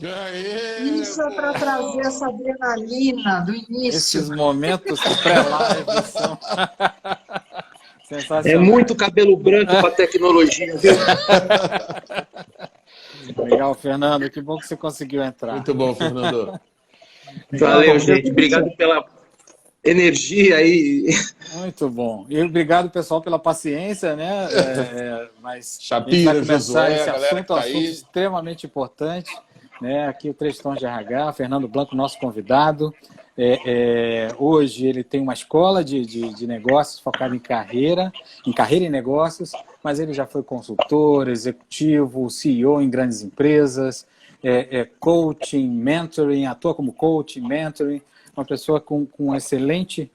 Aê, Isso é para trazer essa adrenalina do início. Esses momentos pré-live são É sensacionais. muito cabelo branco para tecnologia, viu? Legal, Fernando. Que bom que você conseguiu entrar. muito bom, Fernando. Valeu, gente. Obrigado pela energia aí. Muito bom. E obrigado, pessoal, pela paciência, né? Mas Chapira, a gente vai começar Josué, esse a galera assunto, que tá aí. extremamente importante, né? Aqui o Três Tons de RH, Fernando Blanco, nosso convidado. Hoje ele tem uma escola de negócios focada em carreira e negócios, mas ele já foi consultor, executivo, CEO em grandes empresas, coaching, mentoring, atua como coaching, mentoring, uma pessoa com excelente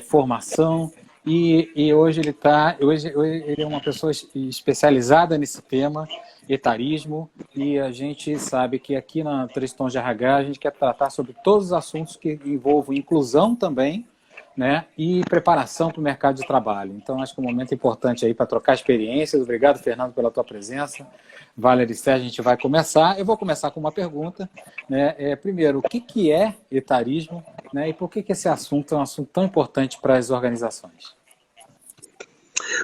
formação, e hoje ele é uma pessoa especializada nesse tema, etarismo, e a gente sabe que aqui na Três Tons de RH a gente quer tratar sobre todos os assuntos que envolvem inclusão também, né, e preparação para o mercado de trabalho. Então, acho que é um momento importante aí para trocar experiências. Obrigado, Fernando, pela tua presença. Valéria e Sérgio, a gente vai começar. Eu vou começar com uma pergunta, né? Primeiro, o que é etarismo, né, e por que esse assunto é um assunto tão importante para as organizações?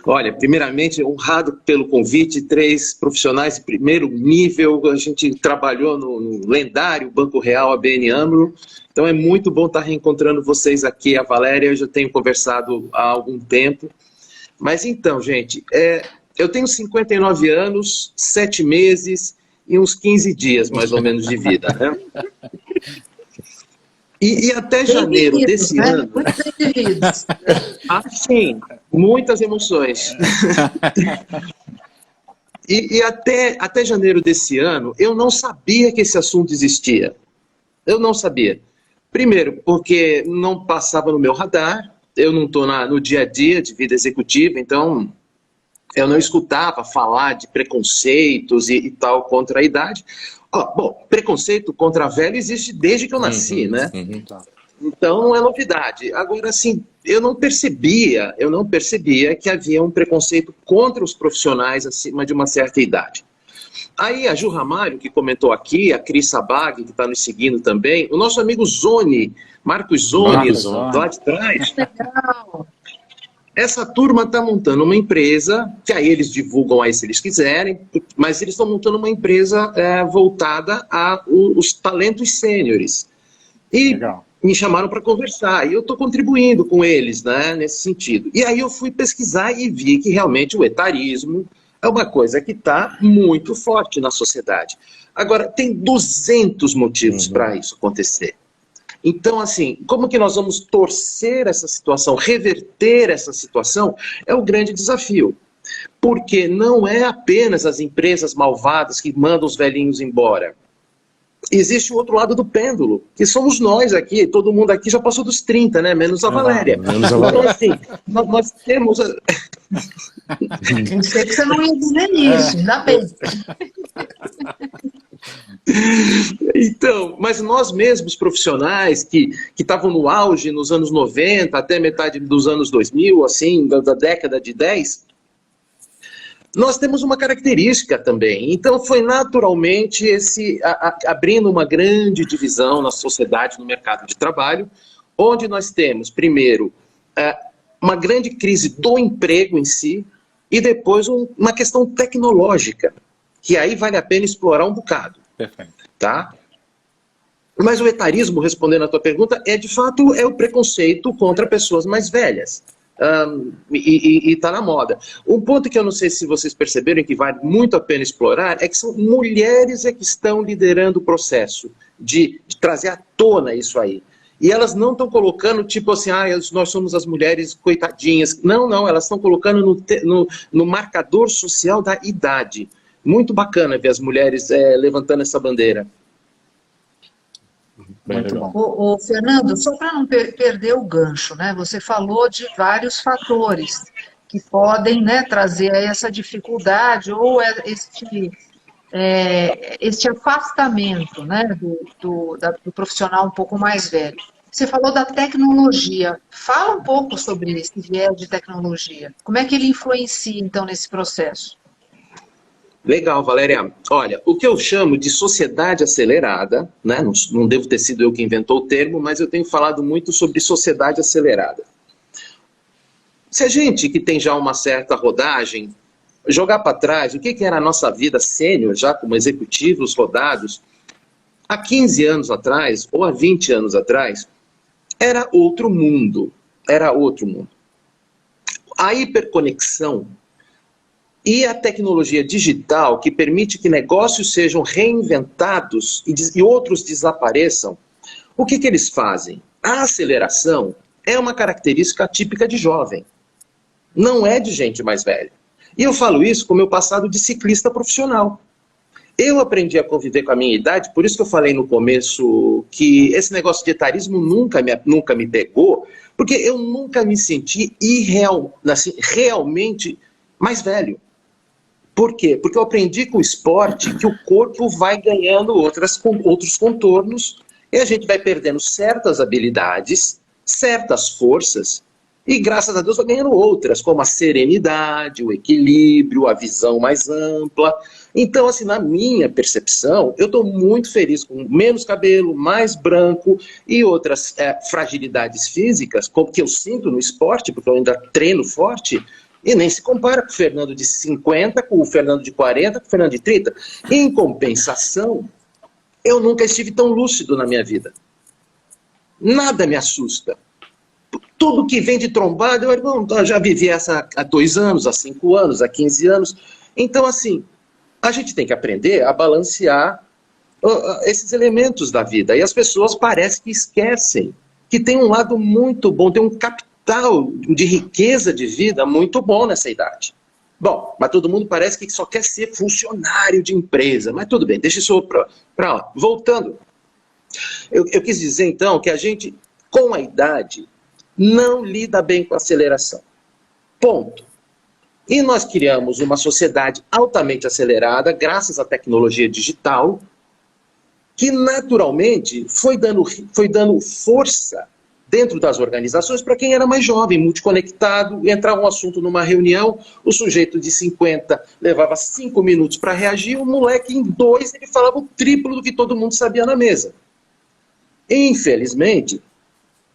Olha, primeiramente, honrado pelo convite, 3 profissionais de primeiro nível, a gente trabalhou no lendário Banco Real, ABN AMRO, então é muito bom estar reencontrando vocês aqui, a Valéria, eu já tenho conversado há algum tempo, mas então, gente, eu tenho 59 anos, 7 meses e uns 15 dias, mais ou menos, de vida, né? E até janeiro desse ano... Muito bem vividos. Ah, sim, muitas emoções. E até janeiro desse ano, eu não sabia que esse assunto existia. Eu não sabia. Primeiro, porque não passava no meu radar, eu não estou no dia a dia de vida executiva, então eu não escutava falar de preconceitos e tal contra a idade. Bom, preconceito contra a velha existe desde que eu nasci, né? Então não é novidade. Agora, assim, eu não percebia que havia um preconceito contra os profissionais acima de uma certa idade. Aí a Ju Ramalho, que comentou aqui, a Cris Sabag, que está nos seguindo também, o nosso amigo Zoni, Marcos Zoni, lá de trás. Legal. Essa turma está montando uma empresa, que aí eles divulgam aí se eles quiserem, mas eles estão montando uma empresa voltada aos talentos sêniores. E Legal. Me chamaram para conversar, e eu estou contribuindo com eles, né, nesse sentido. E aí eu fui pesquisar e vi que realmente o etarismo é uma coisa que está muito forte na sociedade. Agora, tem 200 motivos para isso acontecer. Então, assim, como que nós vamos torcer essa situação, reverter essa situação, é o grande desafio. Porque não é apenas as empresas malvadas que mandam os velhinhos embora. Existe o outro lado do pêndulo, que somos nós aqui, todo mundo aqui já passou dos 30, né? Menos a Valéria. Menos a Valéria. Então, assim, nós temos... Pensei que você não ia dizer isso, ainda bem. Então, mas nós mesmos profissionais que estavam no auge nos anos 90 até metade dos anos 2000, assim, da década de 10, nós temos uma característica também. Então foi naturalmente abrindo uma grande divisão na sociedade, no mercado de trabalho, onde nós temos, primeiro, uma grande crise do emprego em si e depois uma questão tecnológica, que aí vale a pena explorar um bocado. Perfeito. Tá? Mas o etarismo, respondendo a tua pergunta, de fato o preconceito contra pessoas mais velhas. E está na moda. Um ponto que eu não sei se vocês perceberam, que vale muito a pena explorar, é que são mulheres que estão liderando o processo de trazer à tona isso aí. E elas não estão colocando, tipo assim, nós somos as mulheres coitadinhas. Não, elas estão colocando no marcador social da idade. Muito bacana ver as mulheres levantando essa bandeira. Muito bom. Ô, Fernando, só para não perder o gancho, né? Você falou de vários fatores que podem, né, trazer aí essa dificuldade ou este afastamento, né, do profissional um pouco mais velho. Você falou da tecnologia. Fala um pouco sobre esse viés de tecnologia. Como é que ele influencia, então, nesse processo? Legal, Valéria. Olha, o que eu chamo de sociedade acelerada, né? Não devo ter sido eu que inventou o termo, mas eu tenho falado muito sobre sociedade acelerada. Se a gente que tem já uma certa rodagem, jogar para trás, o que era a nossa vida sênior, já como executivos rodados, há 15 anos atrás, ou há 20 anos atrás, era outro mundo. Era outro mundo. A hiperconexão e a tecnologia digital que permite que negócios sejam reinventados e outros desapareçam, o que eles fazem? A aceleração é uma característica típica de jovem. Não é de gente mais velha. E eu falo isso com o meu passado de ciclista profissional. Eu aprendi a conviver com a minha idade, por isso que eu falei no começo que esse negócio de etarismo nunca me pegou, porque eu nunca me senti realmente mais velho. Por quê? Porque eu aprendi com o esporte que o corpo vai ganhando outros contornos e a gente vai perdendo certas habilidades, certas forças, e graças a Deus vai ganhando outras, como a serenidade, o equilíbrio, a visão mais ampla. Então, assim, na minha percepção, eu estou muito feliz com menos cabelo, mais branco e outras fragilidades físicas, como que eu sinto no esporte, porque eu ainda treino forte, e nem se compara com o Fernando de 50, com o Fernando de 40, com o Fernando de 30. Em compensação, eu nunca estive tão lúcido na minha vida. Nada me assusta. Tudo que vem de trombada, eu já vivi essa há 2 anos, há 5 anos, há 15 anos. Então, assim, a gente tem que aprender a balancear esses elementos da vida. E as pessoas parecem que esquecem que tem um lado muito bom, tem um capital de riqueza de vida muito bom nessa idade. Bom, mas todo mundo parece que só quer ser funcionário de empresa. Mas tudo bem, deixa isso para lá. Voltando, eu quis dizer então que a gente, com a idade, não lida bem com a aceleração. Ponto. E nós criamos uma sociedade altamente acelerada, graças à tecnologia digital, que naturalmente foi dando força dentro das organizações para quem era mais jovem, multiconectado, entrava um assunto numa reunião, o sujeito de 50 levava 5 minutos para reagir, o moleque em 2 ele falava o triplo do que todo mundo sabia na mesa. Infelizmente,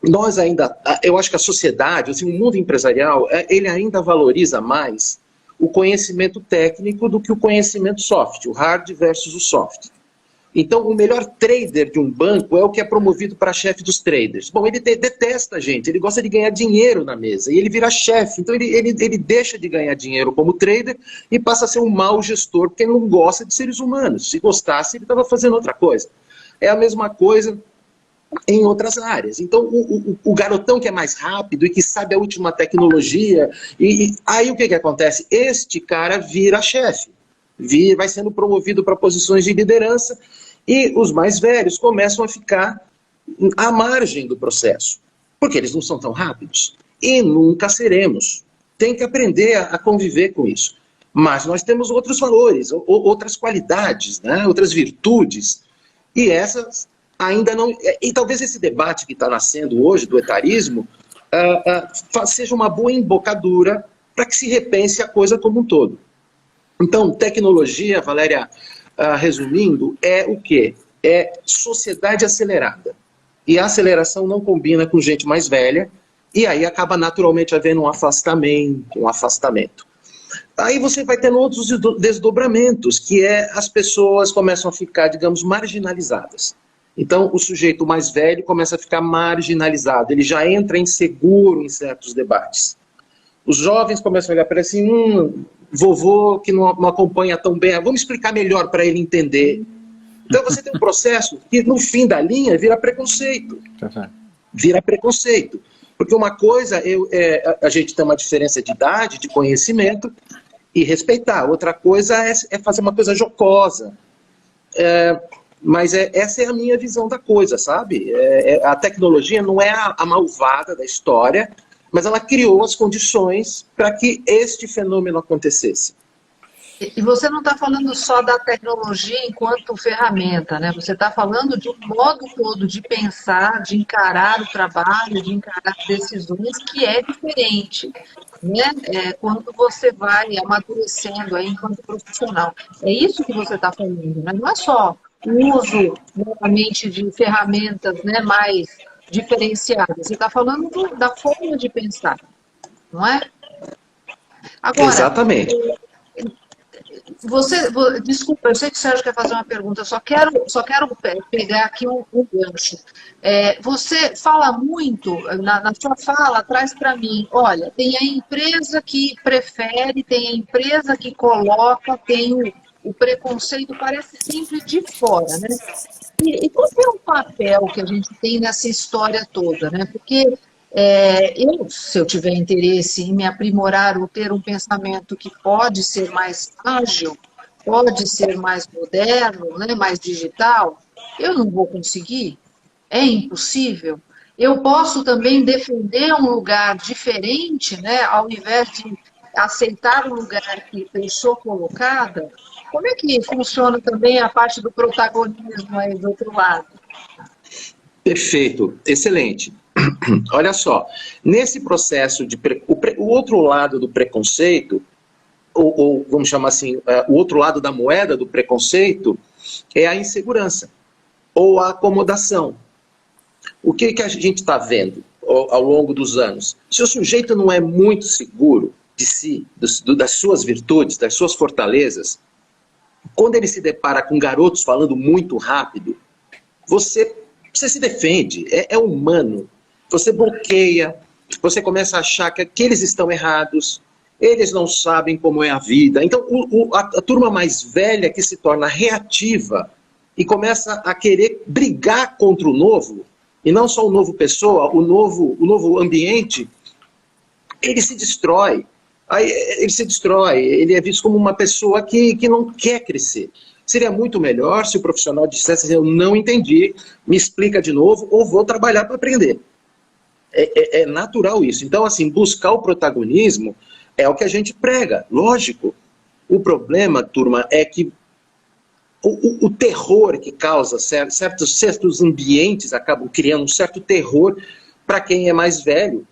nós ainda, eu acho que a sociedade, assim, o mundo empresarial, ele ainda valoriza mais o conhecimento técnico do que o conhecimento soft, o hard versus o soft. Então, o melhor trader de um banco é o que é promovido para chefe dos traders. Bom, ele detesta a gente, ele gosta de ganhar dinheiro na mesa, e ele vira chefe. Então, ele deixa de ganhar dinheiro como trader e passa a ser um mau gestor, porque ele não gosta de seres humanos. Se gostasse, ele estava fazendo outra coisa. É a mesma coisa em outras áreas. Então, o garotão que é mais rápido e que sabe a última tecnologia, aí o que acontece? Este cara vira chefe, vai sendo promovido para posições de liderança, e os mais velhos começam a ficar à margem do processo, porque eles não são tão rápidos. E nunca seremos. Tem que aprender a conviver com isso. Mas nós temos outros valores, outras qualidades, né? Outras virtudes, e essas ainda não... E talvez esse debate que está nascendo hoje do etarismo seja uma boa embocadura para que se repense a coisa como um todo. Então, tecnologia, Valéria, resumindo, é o quê? É sociedade acelerada. E a aceleração não combina com gente mais velha, e aí acaba naturalmente havendo um afastamento. Aí você vai tendo outros desdobramentos, que as pessoas começam a ficar, digamos, marginalizadas. Então, o sujeito mais velho começa a ficar marginalizado, ele já entra inseguro em certos debates. Os jovens começam a olhar para ele assim, vovô que não acompanha tão bem, vamos explicar melhor para ele entender. Então você tem um processo que no fim da linha vira preconceito. Vira preconceito. Porque uma coisa a gente tem uma diferença de idade, de conhecimento e respeitar. Outra coisa é fazer uma coisa jocosa. Mas essa é a minha visão da coisa, sabe? A tecnologia não é a malvada da história, mas ela criou as condições para que este fenômeno acontecesse. E você não está falando só da tecnologia enquanto ferramenta, né? Você está falando de um modo todo de pensar, de encarar o trabalho, de encarar decisões que é diferente. né? Quando você vai amadurecendo aí enquanto profissional. É isso que você está falando, né? Não é só o uso, novamente, de ferramentas, né, mais diferenciadas. Você está falando da forma de pensar, não é? Agora, Exatamente. desculpa, eu sei que o Sérgio quer fazer uma pergunta, eu só quero pegar aqui um gancho. Você fala muito, na sua fala, traz para mim, olha, tem a empresa que prefere, tem a empresa que coloca, tem o preconceito, parece sempre de fora, né? E qual é o papel que a gente tem nessa história toda, né? Porque se eu tiver interesse em me aprimorar ou ter um pensamento que pode ser mais ágil, pode ser mais moderno, né, mais digital, eu não vou conseguir, é impossível. Eu posso também defender um lugar diferente, né, ao invés de aceitar o lugar que eu sou colocada. Como é que funciona também a parte do protagonismo aí do outro lado? Perfeito, excelente. Olha só, nesse processo o outro lado do preconceito, ou vamos chamar assim, o outro lado da moeda do preconceito é a insegurança ou a acomodação. O que a gente está vendo ao longo dos anos? Se o sujeito não é muito seguro de si, das suas virtudes, das suas fortalezas, quando ele se depara com garotos falando muito rápido, você se defende, é humano. Você bloqueia, você começa a achar que eles estão errados, eles não sabem como é a vida. Então, a turma mais velha que se torna reativa e começa a querer brigar contra o novo, e não só o novo pessoa, o novo ambiente, ele se destrói. Ele é visto como uma pessoa que não quer crescer. Seria muito melhor se o profissional dissesse: eu não entendi, me explica de novo, ou vou trabalhar para aprender. É natural isso. Então, assim, buscar o protagonismo é o que a gente prega, lógico. O problema, turma, é que o terror que causa certos ambientes acabam criando um certo terror para quem é mais velho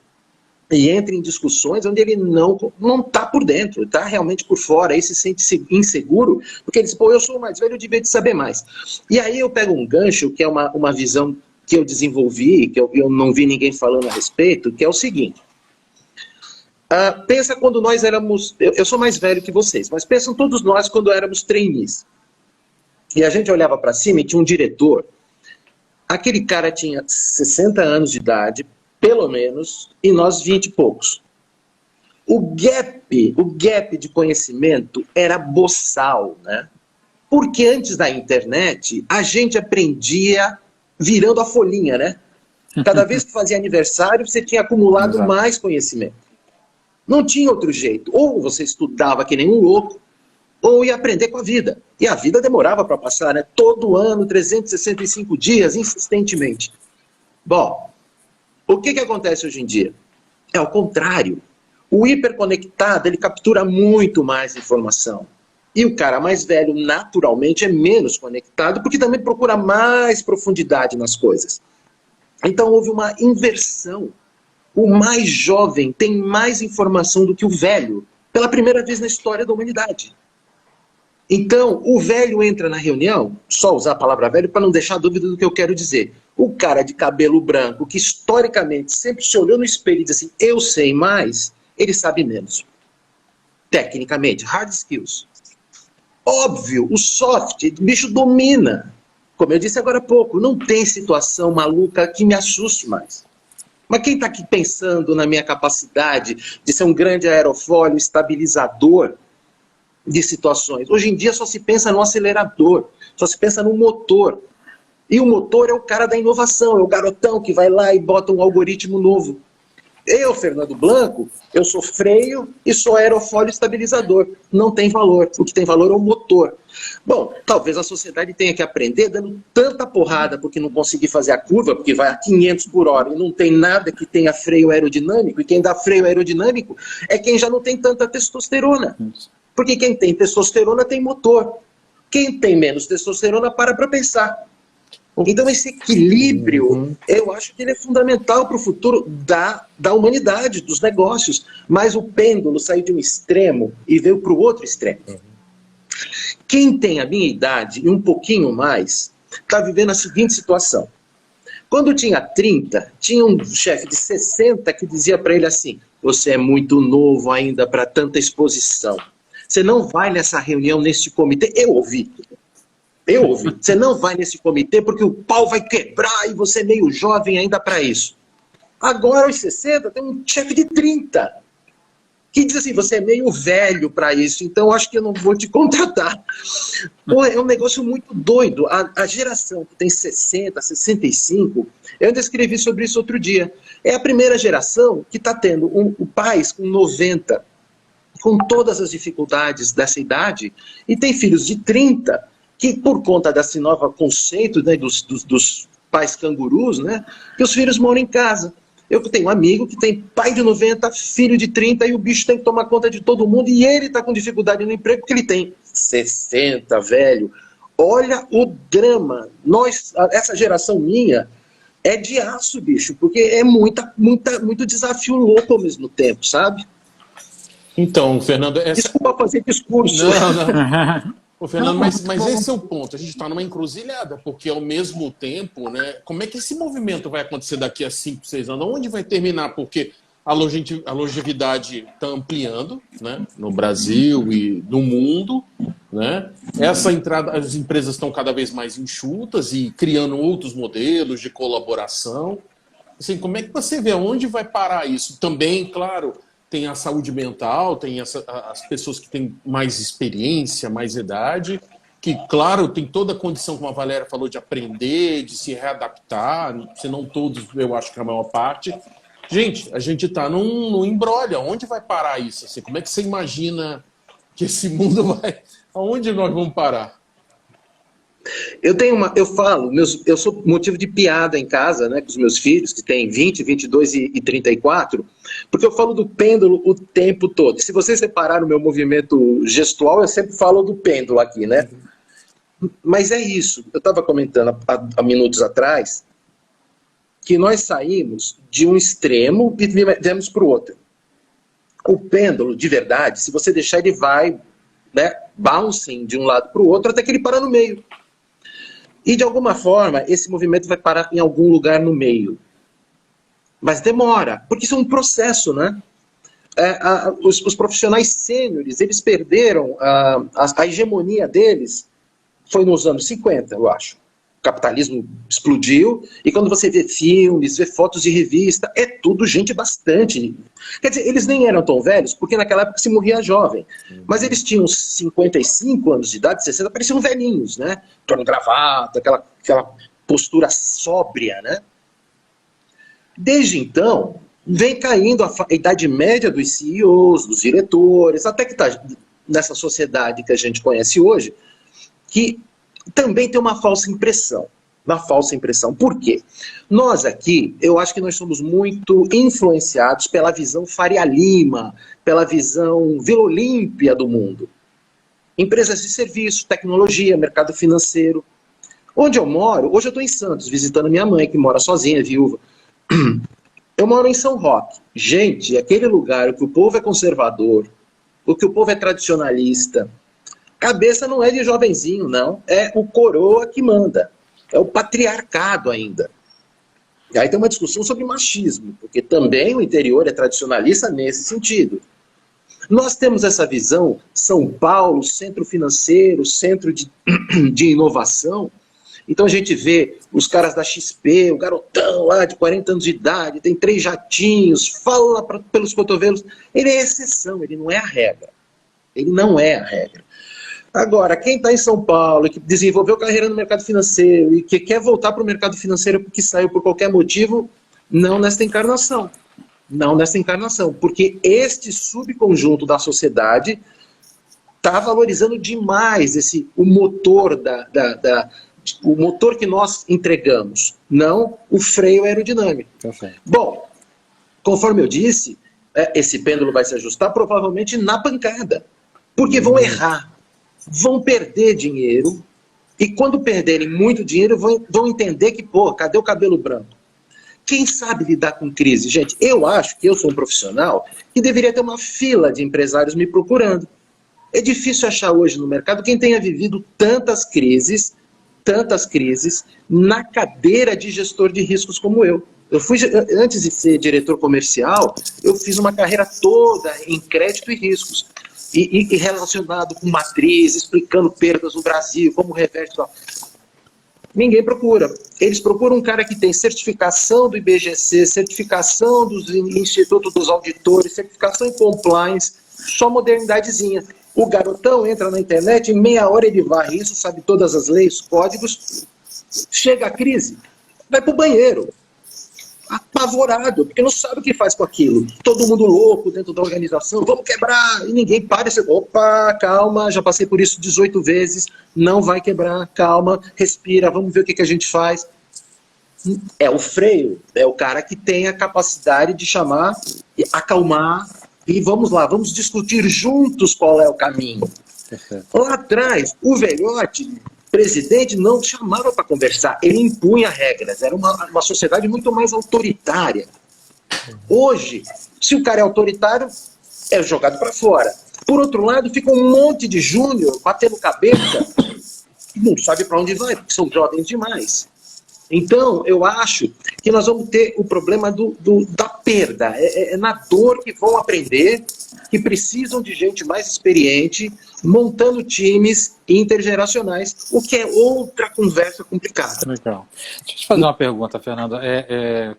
e entra em discussões onde ele não está por dentro, está realmente por fora, aí se sente inseguro, porque ele diz: pô, eu sou mais velho, eu devia de saber mais. E aí eu pego um gancho, que é uma visão que eu desenvolvi, que eu não vi ninguém falando a respeito, que é o seguinte. Pensa quando nós éramos... Eu sou mais velho que vocês, mas pensam todos nós quando éramos trainees. E a gente olhava para cima e tinha um diretor. Aquele cara tinha 60 anos de idade, pelo menos, e nós 20 e poucos. O gap de conhecimento era boçal, né? Porque antes da internet, a gente aprendia virando a folhinha, né? Cada vez que fazia aniversário, você tinha acumulado mais conhecimento. Não tinha outro jeito. Ou você estudava que nem um louco, ou ia aprender com a vida. E a vida demorava para passar, né? Todo ano, 365 dias, insistentemente. Bom, o que acontece hoje em dia? É o contrário. O hiperconectado, ele captura muito mais informação. E o cara mais velho, naturalmente, é menos conectado, porque também procura mais profundidade nas coisas. Então houve uma inversão. O mais jovem tem mais informação do que o velho, pela primeira vez na história da humanidade. Então, o velho entra na reunião, só usar a palavra velho para não deixar dúvida do que eu quero dizer. O cara de cabelo branco, que historicamente sempre se olhou no espelho e disse assim: eu sei mais, ele sabe menos. Tecnicamente, hard skills. Óbvio, o soft, o bicho domina. Como eu disse agora há pouco, não tem situação maluca que me assuste mais. Mas quem está aqui pensando na minha capacidade de ser um grande aerofólio estabilizador de situações? Hoje em dia só se pensa no acelerador, só se pensa no motor. E o motor é o cara da inovação, é o garotão que vai lá e bota um algoritmo novo. Eu, Fernando Blanco, eu sou freio e sou aerofólio estabilizador. Não tem valor. O que tem valor é o motor. Bom, talvez a sociedade tenha que aprender dando tanta porrada porque não conseguir fazer a curva, porque vai a 500 por hora e não tem nada que tenha freio aerodinâmico, e quem dá freio aerodinâmico é quem já não tem tanta testosterona. Porque quem tem testosterona tem motor. Quem tem menos testosterona para pensar. Então esse equilíbrio, eu acho que ele é fundamental para o futuro da humanidade, dos negócios. Mas o pêndulo saiu de um extremo e veio para o outro extremo. Quem tem a minha idade e um pouquinho mais, está vivendo a seguinte situação. Quando tinha 30, tinha um chefe de 60 que dizia para ele assim: você é muito novo ainda para tanta exposição. Você não vai nessa reunião, nesse comitê. Eu ouvi. Você não vai nesse comitê porque o pau vai quebrar e você é meio jovem ainda para isso. Agora, aos 60, tem um chefe de 30 que diz assim: você é meio velho para isso, então acho que eu não vou te contratar. Pô, é um negócio muito doido. A geração que tem 60, 65, eu ainda escrevi sobre isso outro dia, é a primeira geração que está tendo pais com 90, com todas as dificuldades dessa idade, e tem filhos de 30, que por conta desse novo conceito, né, dos pais cangurus, né, que os filhos moram em casa. Eu tenho um amigo que tem pai de 90, filho de 30, e o bicho tem que tomar conta de todo mundo, e ele está com dificuldade no emprego porque ele tem 60, velho. Olha o drama. Essa geração minha é de aço, bicho, porque é muito desafio louco ao mesmo tempo, sabe? Então, Fernando... Desculpa fazer discurso. Não. Ô, Fernando, mas esse é o ponto. A gente está numa encruzilhada, porque ao mesmo tempo, né, como é que esse movimento vai acontecer daqui a 5, 6 anos? Onde vai terminar? Porque a longevidade está ampliando, né, no Brasil e no mundo, né? Essa entrada, as empresas estão cada vez mais enxutas e criando outros modelos de colaboração. Assim, como é que você vê onde vai parar isso? Também, claro, tem a saúde mental, tem as pessoas que têm mais experiência, mais idade, que, claro, tem toda a condição, como a Valéria falou, de aprender, de se readaptar, se não todos, eu acho que a maior parte. Gente, a gente está num imbróglio. Onde vai parar isso? Assim, como é que você imagina que esse mundo vai... Aonde nós vamos parar? Eu sou motivo de piada em casa, né, com os meus filhos, que têm 20, 22 e 34, porque eu falo do pêndulo o tempo todo. Se vocês separaram o meu movimento gestual, eu sempre falo do pêndulo aqui, né? Mas é isso. Eu estava comentando há minutos atrás que nós saímos de um extremo e viemos para o outro. O pêndulo, de verdade, se você deixar, ele vai, né, bouncing de um lado para o outro até que ele para no meio. E, de alguma forma, esse movimento vai parar em algum lugar no meio. Mas demora, porque isso é um processo, né? Os profissionais sêniores, eles perderam a hegemonia deles, foi nos anos 50, eu acho. O capitalismo explodiu, e quando você vê filmes, vê fotos de revista, é tudo gente bastante. Quer dizer, eles nem eram tão velhos, porque naquela época se morria jovem. Mas eles tinham 55 anos de idade, 60, pareciam velhinhos, né? Torno gravata, aquela postura sóbria, né? Desde então, vem caindo a idade média dos CEOs, dos diretores, até que está nessa sociedade que a gente conhece hoje, que também tem uma falsa impressão. Por quê? Nós aqui, eu acho que nós somos muito influenciados pela visão Faria Lima, pela visão Vila Olímpia do mundo. Empresas de serviço, tecnologia, mercado financeiro. Onde eu moro, hoje eu estou em Santos, visitando minha mãe, que mora sozinha, viúva. Eu moro em São Roque. Gente, aquele lugar em que o povo é conservador, o que o povo é tradicionalista, cabeça não é de jovenzinho, não. É o coroa que manda. É o patriarcado ainda. E aí tem uma discussão sobre machismo, porque também o interior é tradicionalista nesse sentido. Nós temos essa visão, São Paulo, centro financeiro, centro de inovação. Então a gente vê os caras da XP, o garotão lá de 40 anos de idade, tem 3 jatinhos, fala pelos cotovelos. Ele é exceção, ele não é a regra. Ele não é a regra. Agora, quem está em São Paulo, que desenvolveu carreira no mercado financeiro e que quer voltar para o mercado financeiro porque saiu por qualquer motivo, não nesta encarnação. Não nesta encarnação, porque este subconjunto da sociedade está valorizando demais o motor o motor que nós entregamos, não o freio aerodinâmico. Perfeito. Bom, conforme eu disse, esse pêndulo vai se ajustar provavelmente na pancada, porque vão errar, vão perder dinheiro E quando perderem muito dinheiro, vão entender que, pô, cadê o cabelo branco? Quem sabe lidar com crise? Gente, eu acho que eu sou um profissional que deveria ter uma fila de empresários me procurando. É difícil achar hoje no mercado quem tenha vivido tantas crises na cadeira de gestor de riscos como eu. Antes de ser diretor comercial, eu fiz uma carreira toda em crédito e riscos. E relacionado com matriz, explicando perdas no Brasil, como reverte. Ninguém procura. Eles procuram um cara que tem certificação do IBGC, certificação do Instituto dos Auditores, certificação em compliance, só modernidadezinha. O garotão entra na internet, em meia hora ele varre isso, sabe todas as leis, códigos, chega a crise, vai pro banheiro, apavorado, porque não sabe o que faz com aquilo. Todo mundo louco dentro da organização, vamos quebrar, e ninguém para e você, opa, calma, já passei por isso 18 vezes, não vai quebrar, calma, respira, vamos ver o que a gente faz. É o freio, é o cara que tem a capacidade de chamar, acalmar, e vamos lá, vamos discutir juntos qual é o caminho. Lá atrás, o velhote, presidente, não chamava para conversar, ele impunha regras, era uma sociedade muito mais autoritária. Hoje, se o cara é autoritário, é jogado para fora. Por outro lado, fica um monte de júnior batendo cabeça, não sabe para onde vai, porque são jovens demais. Então, eu acho que nós vamos ter o problema da perda. É na dor que vão aprender, que precisam de gente mais experiente, montando times intergeracionais, o que é outra conversa complicada. Legal. Deixa eu te fazer uma pergunta, Fernando.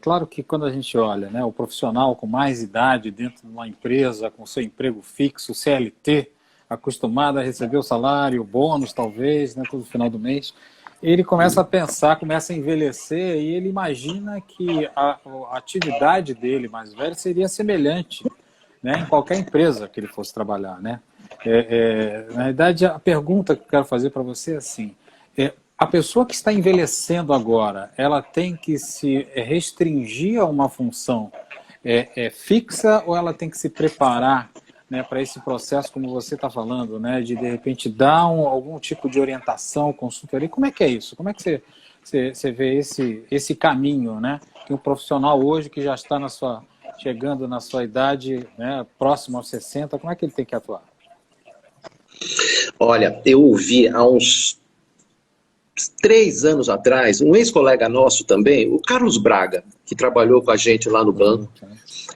Claro que quando a gente olha, né, o profissional com mais idade dentro de uma empresa, com seu emprego fixo, CLT, acostumado a receber o salário, o bônus talvez, né, todo final do mês, ele começa a pensar, começa a envelhecer e ele imagina que a atividade dele mais velho seria semelhante, né, em qualquer empresa que ele fosse trabalhar, né? Na verdade, a pergunta que eu quero fazer para você é assim, a pessoa que está envelhecendo agora, ela tem que se restringir a uma função fixa ou ela tem que se preparar, né, para esse processo, como você está falando, né, de repente dar algum tipo de orientação, consultoria? Como é que é isso? Como é que você vê esse caminho, né, que um profissional hoje que já está chegando na sua idade, né, próximo aos 60, como é que ele tem que atuar? Olha, eu ouvi há uns 3 anos atrás, um ex-colega nosso também, o Carlos Braga, que trabalhou com a gente lá no banco.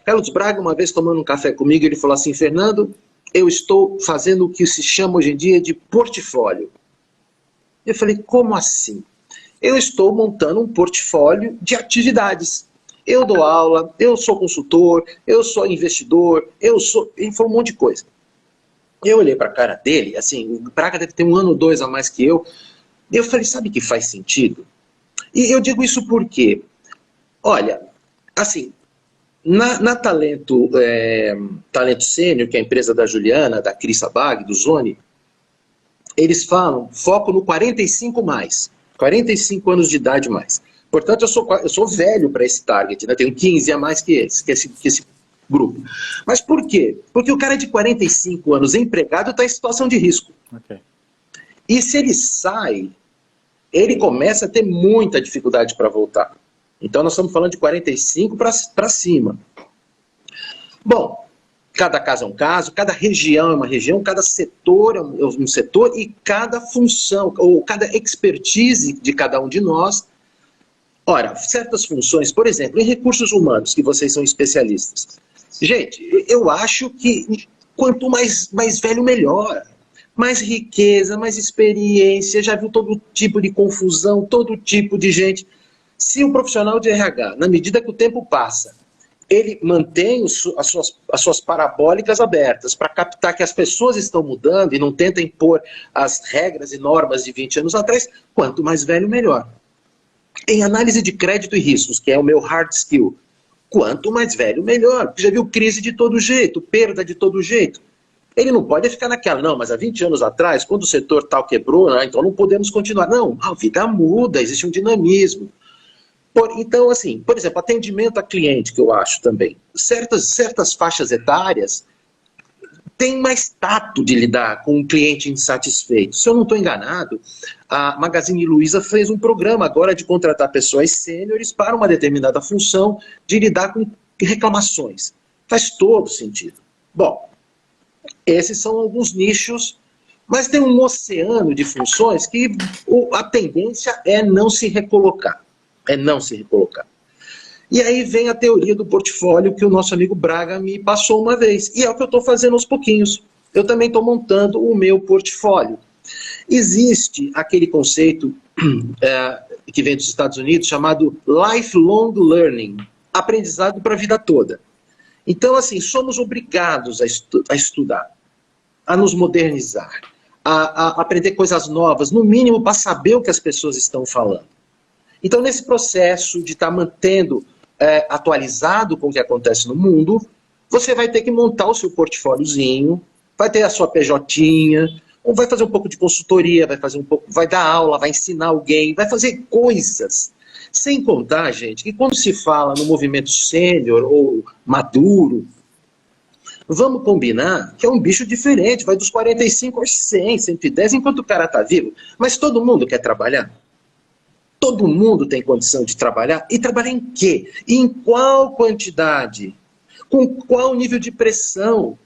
Carlos Braga, uma vez tomando um café comigo, ele falou assim, Fernando, eu estou fazendo o que se chama hoje em dia de portfólio. Eu falei, como assim? Eu estou montando um portfólio de atividades. Eu dou aula, eu sou consultor, eu sou investidor, ele falou um monte de coisa. Eu olhei para a cara dele, assim, o Braga deve ter 1 ano ou 2 a mais que eu falei, sabe que faz sentido? E eu digo isso porque, olha, assim, na Talento Sênior, que é a empresa da Juliana, da Cris Sabag, do Zone, eles falam foco no 45 mais, 45 anos de idade mais. Portanto, eu sou velho para esse target, né? Tenho 15 a mais que esse grupo. Mas por quê? Porque o cara de 45 anos empregado está em situação de risco. Okay. E se ele sai, ele começa a ter muita dificuldade para voltar. Então nós estamos falando de 45 para cima. Bom, cada caso é um caso, cada região é uma região, cada setor é um setor e cada função, ou cada expertise de cada um de nós. Ora, certas funções, por exemplo, em recursos humanos, que vocês são especialistas. Gente, eu acho que quanto mais velho, melhor. Mais riqueza, mais experiência, já viu todo tipo de confusão, todo tipo de gente. Se o profissional de RH, na medida que o tempo passa, ele mantém as suas parabólicas abertas para captar que as pessoas estão mudando e não tenta impor as regras e normas de 20 anos atrás, quanto mais velho, melhor. Em análise de crédito e riscos, que é o meu hard skill, quanto mais velho, melhor. Porque já viu crise de todo jeito, perda de todo jeito. Ele não pode ficar naquela, não, mas há 20 anos atrás, quando o setor tal quebrou, né, então não podemos continuar. Não, a vida muda, existe um dinamismo. Então, assim, por exemplo, atendimento a cliente, que eu acho também. Certas faixas etárias tem mais tato de lidar com um cliente insatisfeito. Se eu não estou enganado, a Magazine Luiza fez um programa agora de contratar pessoas sêniores para uma determinada função de lidar com reclamações. Faz todo sentido. Bom, esses são alguns nichos, mas tem um oceano de funções que a tendência é não se recolocar. É não se recolocar. E aí vem a teoria do portfólio que o nosso amigo Braga me passou uma vez. E é o que eu estou fazendo aos pouquinhos. Eu também estou montando o meu portfólio. Existe aquele conceito que vem dos Estados Unidos chamado lifelong learning, aprendizado para a vida toda. Então, assim, somos obrigados a estudar, a nos modernizar, a aprender coisas novas, no mínimo para saber o que as pessoas estão falando. Então, nesse processo de estar mantendo atualizado com o que acontece no mundo, você vai ter que montar o seu portfóliozinho, vai ter a sua PJinha, ou vai fazer um pouco de consultoria, vai dar aula, vai ensinar alguém, vai fazer coisas. Sem contar, gente, que quando se fala no movimento sênior ou maduro, vamos combinar que é um bicho diferente, vai dos 45 aos 100, 110, enquanto o cara está vivo. Mas todo mundo quer trabalhar? Todo mundo tem condição de trabalhar? E trabalhar em quê? E em qual quantidade? Com qual nível de pressão?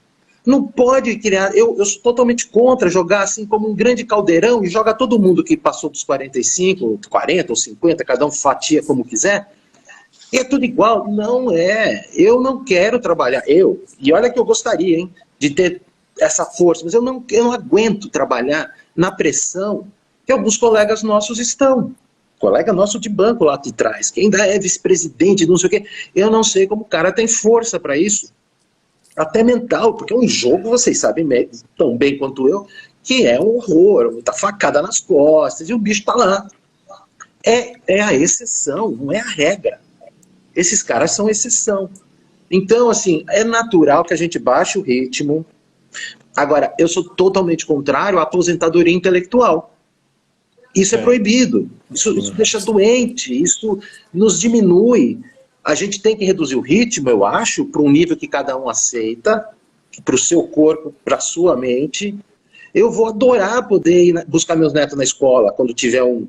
Não pode criar... Eu sou totalmente contra jogar assim como um grande caldeirão e joga todo mundo que passou dos 45, 40 ou 50, cada um fatia como quiser. E é tudo igual. Não é. Eu não quero trabalhar. E olha que eu gostaria, hein, de ter essa força, mas eu não aguento trabalhar na pressão que alguns colegas nossos estão. Colega nosso de banco lá de trás, que ainda é vice-presidente, não sei o quê. Eu não sei como o cara tem força para isso. Até mental, porque é um jogo, vocês sabem tão bem quanto eu, que é um horror, muita facada nas costas, e o bicho tá lá. É a exceção, não é a regra. Esses caras são exceção. Então, assim, é natural que a gente baixe o ritmo. Agora, eu sou totalmente contrário à aposentadoria intelectual. Isso é proibido, isso deixa doente, isso nos diminui. A gente tem que reduzir o ritmo, eu acho, para um nível que cada um aceita, para o seu corpo, para a sua mente. Eu vou adorar poder ir buscar meus netos na escola quando tiver um...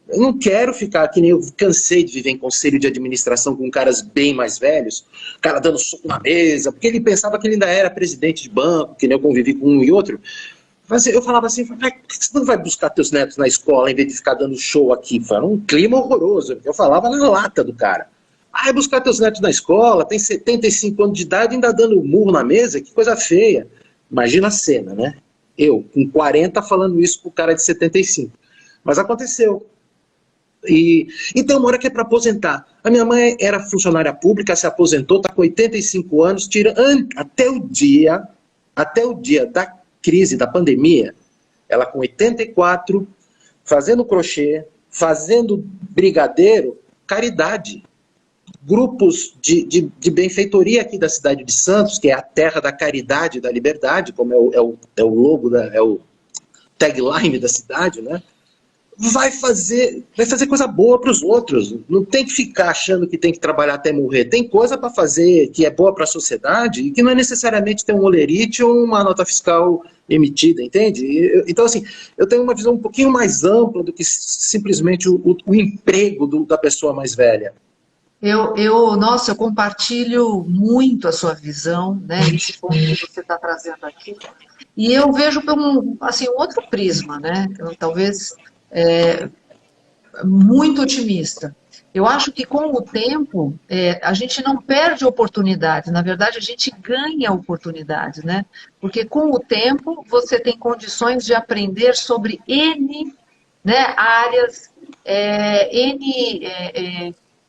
Eu não quero ficar que nem eu cansei de viver em conselho de administração com caras bem mais velhos, cara dando soco na mesa, porque ele pensava que ele ainda era presidente de banco, que nem eu convivi com um e outro. Mas eu falava assim, por que você não vai buscar teus netos na escola em vez de ficar dando show aqui? Foi um clima horroroso. Eu falava na lata do cara. Ah, buscar teus netos na escola, tem 75 anos de idade, ainda dando murro na mesa, que coisa feia. Imagina a cena, né? Eu, com 40, falando isso pro cara de 75. Mas aconteceu. E tem uma hora que é para aposentar. A minha mãe era funcionária pública, se aposentou, está com 85 anos, tira até o dia da crise, da pandemia, ela com 84, fazendo crochê, fazendo brigadeiro, caridade. Grupos de benfeitoria aqui da cidade de Santos, que é a terra da caridade e da liberdade, como é o logo, é o tagline da cidade, né? Vai fazer coisa boa para os outros. Não tem que ficar achando que tem que trabalhar até morrer. Tem coisa para fazer que é boa para a sociedade e que não é necessariamente ter um olerite ou uma nota fiscal emitida, entende? Então, assim, eu tenho uma visão um pouquinho mais ampla do que simplesmente o emprego da pessoa mais velha. Nossa, eu compartilho muito a sua visão, né, esse ponto que você está trazendo aqui. E eu vejo por um outro prisma, né? Talvez... muito otimista. Eu acho que com o tempo a gente não perde oportunidade, na verdade a gente ganha oportunidade, né? Porque com o tempo você tem condições de aprender sobre N, né, áreas,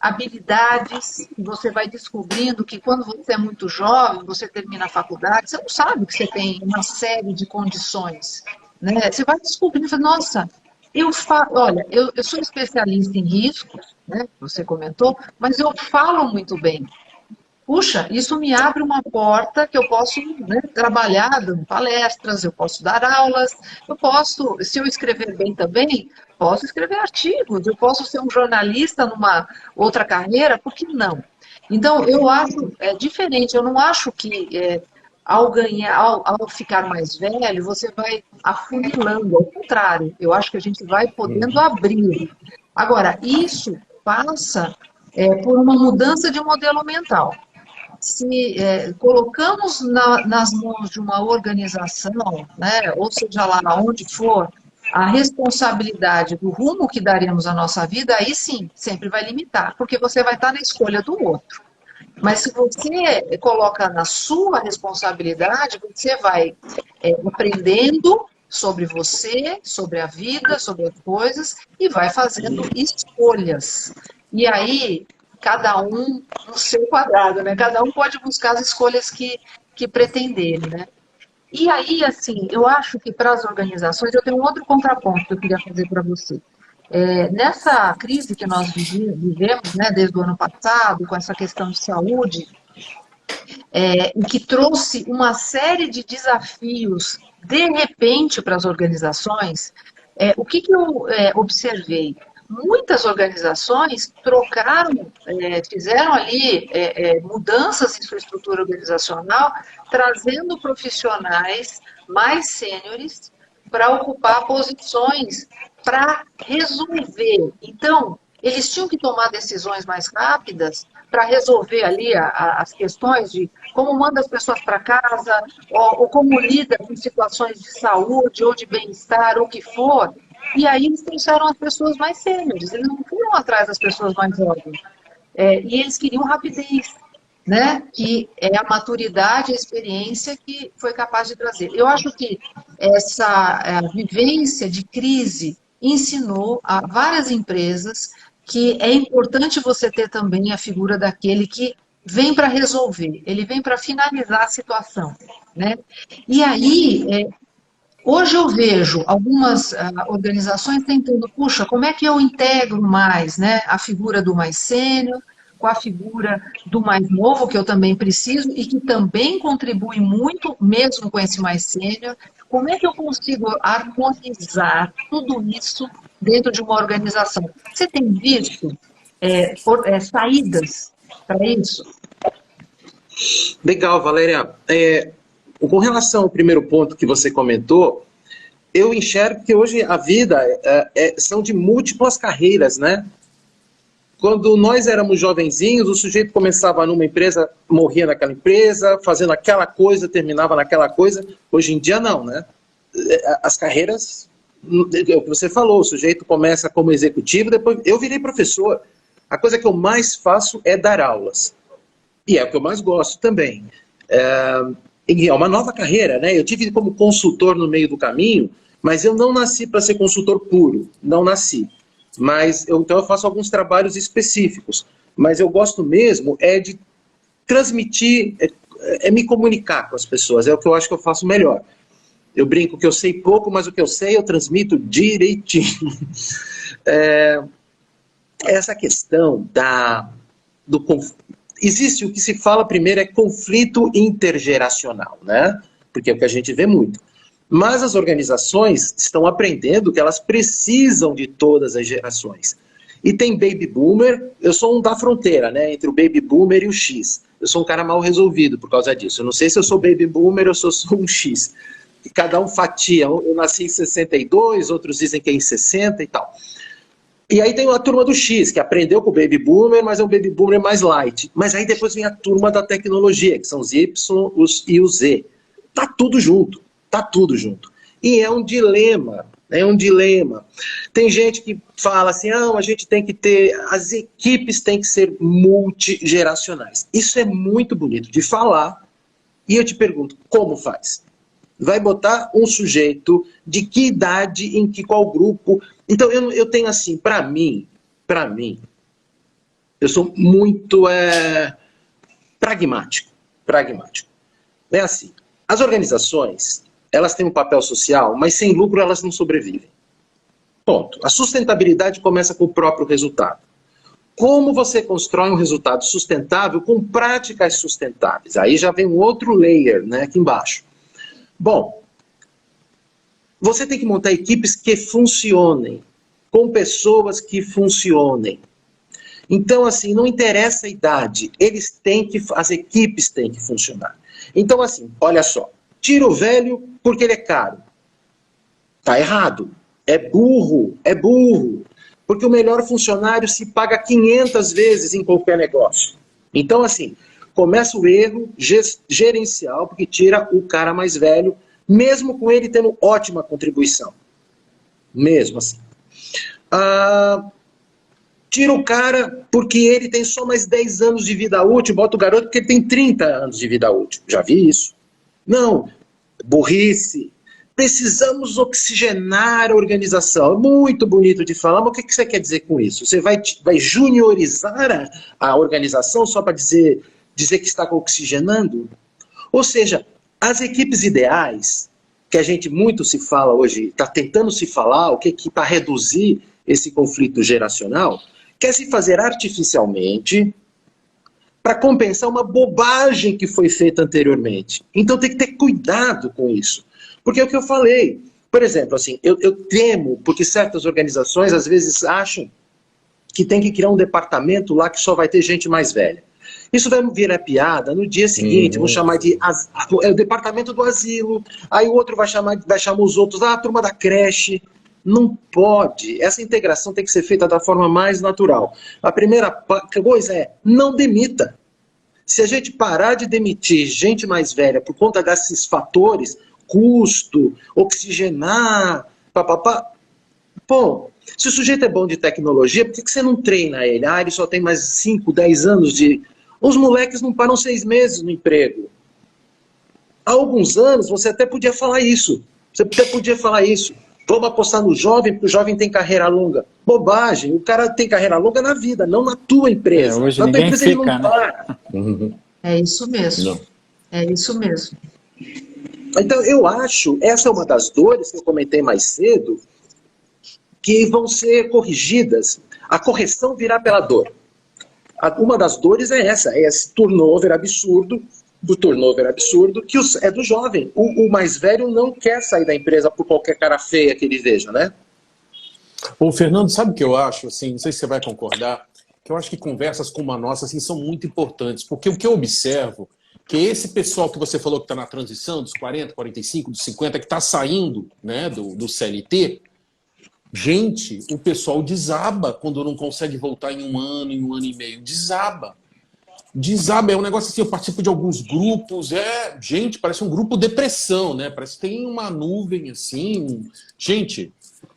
habilidades, e você vai descobrindo que quando você é muito jovem, você termina a faculdade, você não sabe que você tem uma série de condições, né? Você vai descobrindo, nossa, olha, eu sou especialista em riscos, né, você comentou, mas eu falo muito bem. Puxa, isso me abre uma porta que eu posso, né, trabalhar dando palestras, eu posso dar aulas, eu posso, se eu escrever bem também, posso escrever artigos, eu posso ser um jornalista numa outra carreira, por que não? Então, eu acho diferente, eu não acho que ao ficar mais velho, você vai afunilando, ao contrário. Eu acho que a gente vai podendo abrir. Agora, isso passa por uma mudança de modelo mental. Se colocamos nas mãos de uma organização, né, ou seja lá onde for, a responsabilidade do rumo que daremos à nossa vida, aí sim, sempre vai limitar, porque você vai estar na escolha do outro. Mas se você coloca na sua responsabilidade, você vai aprendendo sobre você, sobre a vida, sobre as coisas, e vai fazendo escolhas. E aí, cada um no seu quadrado, né? Cada um pode buscar as escolhas que pretender, né? E aí, assim, eu acho que para as organizações, eu tenho um outro contraponto que eu queria fazer para você. Nessa crise que nós vivemos, né, desde o ano passado, com essa questão de saúde, que trouxe uma série de desafios de repente para as organizações, o que eu observei? Muitas organizações trocaram, fizeram ali mudanças em sua estrutura organizacional, trazendo profissionais mais sêniores para ocupar posições para resolver. Então, eles tinham que tomar decisões mais rápidas para resolver ali as questões de como manda as pessoas para casa, ou como lida com situações de saúde ou de bem-estar, ou o que for. E aí eles trouxeram as pessoas mais sêniores, eles não foram atrás das pessoas mais jovens. E eles queriam rapidez, né? Que é a maturidade, a experiência que foi capaz de trazer. Eu acho que essa vivência de crise ensinou a várias empresas que é importante você ter também a figura daquele que vem para resolver, ele vem para finalizar a situação, né? E aí, hoje eu vejo algumas organizações tentando, puxa, como é que eu integro mais, né, a figura do mais sênior com a figura do mais novo, que eu também preciso e que também contribui muito, mesmo com esse mais sênior. Como é que eu consigo harmonizar tudo isso dentro de uma organização? Você tem visto saídas para isso? Legal, Valéria. Com relação ao primeiro ponto que você comentou, eu enxergo que hoje a vida são de múltiplas carreiras, né? Quando nós éramos jovenzinhos, o sujeito começava numa empresa, morria naquela empresa, fazendo aquela coisa, terminava naquela coisa. Hoje em dia, não, né? As carreiras, é o que você falou, o sujeito começa como executivo, depois eu virei professor. A coisa que eu mais faço é dar aulas. E é o que eu mais gosto também. É uma nova carreira, né? Eu tive como consultor no meio do caminho, mas eu não nasci para ser consultor puro, não nasci. Mas então eu faço alguns trabalhos específicos. Mas eu gosto mesmo de transmitir, me comunicar com as pessoas. É o que eu acho que eu faço melhor. Eu brinco que eu sei pouco, mas o que eu sei eu transmito direitinho. Essa questão do conflito. Existe o que se fala primeiro conflito intergeracional, né? Porque é o que a gente vê muito. Mas as organizações estão aprendendo que elas precisam de todas as gerações. E tem baby boomer, eu sou um da fronteira, né? Entre o baby boomer e o X. Eu sou um cara mal resolvido por causa disso. Eu não sei se eu sou baby boomer ou se eu sou um X. E cada um fatia. Eu nasci em 62, outros dizem que é em 60 e tal. E aí tem a turma do X, que aprendeu com o baby boomer, mas é um baby boomer mais light. Mas aí depois vem a turma da tecnologia, que são os Y e os Z. Tá tudo junto. Tá tudo junto. E é um dilema, Tem gente que fala assim, a gente tem que ter, as equipes têm que ser multigeracionais. Isso é muito bonito de falar, e eu te pergunto, como faz? Vai botar um sujeito de que idade, em qual grupo? Então eu tenho assim, para mim, eu sou muito pragmático. É assim, as organizações, elas têm um papel social, mas sem lucro elas não sobrevivem. Ponto. A sustentabilidade começa com o próprio resultado. Como você constrói um resultado sustentável com práticas sustentáveis? Aí já vem um outro layer, né, aqui embaixo. Bom, você tem que montar equipes que funcionem, com pessoas que funcionem. Então, assim, não interessa a idade, as equipes têm que funcionar. Então, assim, olha só, tira o velho porque ele é caro. Tá errado. É burro, é burro. Porque o melhor funcionário se paga 500 vezes em qualquer negócio. Então, assim, começa o erro gerencial, porque tira o cara mais velho, mesmo com ele tendo ótima contribuição. Mesmo assim. Tira o cara porque ele tem só mais 10 anos de vida útil, bota o garoto porque ele tem 30 anos de vida útil. Já vi isso. Não, burrice. Precisamos oxigenar a organização. É muito bonito de falar, mas o que você quer dizer com isso? Você vai juniorizar a organização só para dizer que está oxigenando? Ou seja, as equipes ideais, que a gente muito se fala hoje, está tentando se falar, o que para reduzir esse conflito geracional, quer se fazer artificialmente para compensar uma bobagem que foi feita anteriormente. Então tem que ter cuidado com isso. Porque é o que eu falei. Por exemplo, assim, eu temo, porque certas organizações às vezes acham que tem que criar um departamento lá que só vai ter gente mais velha. Isso vai virar piada no dia seguinte, vão chamar de o departamento do asilo, aí o outro vai chamar os outros, a turma da creche. Não pode. Essa integração tem que ser feita da forma mais natural. A primeira coisa é, não demita. Se a gente parar de demitir gente mais velha por conta desses fatores, custo, oxigenar, papapá. Pô, se o sujeito é bom de tecnologia, por que você não treina ele? Ele só tem mais 5, 10 anos de... Os moleques não param 6 meses no emprego. Há alguns anos você até podia falar isso. Vamos apostar no jovem, porque o jovem tem carreira longa. Bobagem, o cara tem carreira longa na vida, não na tua empresa. Hoje na tua empresa fica, ele não para. É isso mesmo. Não. É isso mesmo. Então, eu acho, essa é uma das dores que eu comentei mais cedo, que vão ser corrigidas. A correção virá pela dor. Uma das dores é essa, é esse turnover absurdo, que é do jovem. O mais velho não quer sair da empresa por qualquer cara feia que ele veja, né? Ô, Fernando, sabe o que eu acho? Assim, não sei se você vai concordar, que eu acho que conversas como a nossa assim, são muito importantes, porque o que eu observo que esse pessoal que você falou que está na transição, dos 40, 45, dos 50, que está saindo, né, do CLT, gente, o pessoal desaba quando não consegue voltar em um ano e meio. Desaba, é um negócio assim, eu participo de alguns grupos, gente, parece um grupo depressão, né? Parece que tem uma nuvem assim, gente...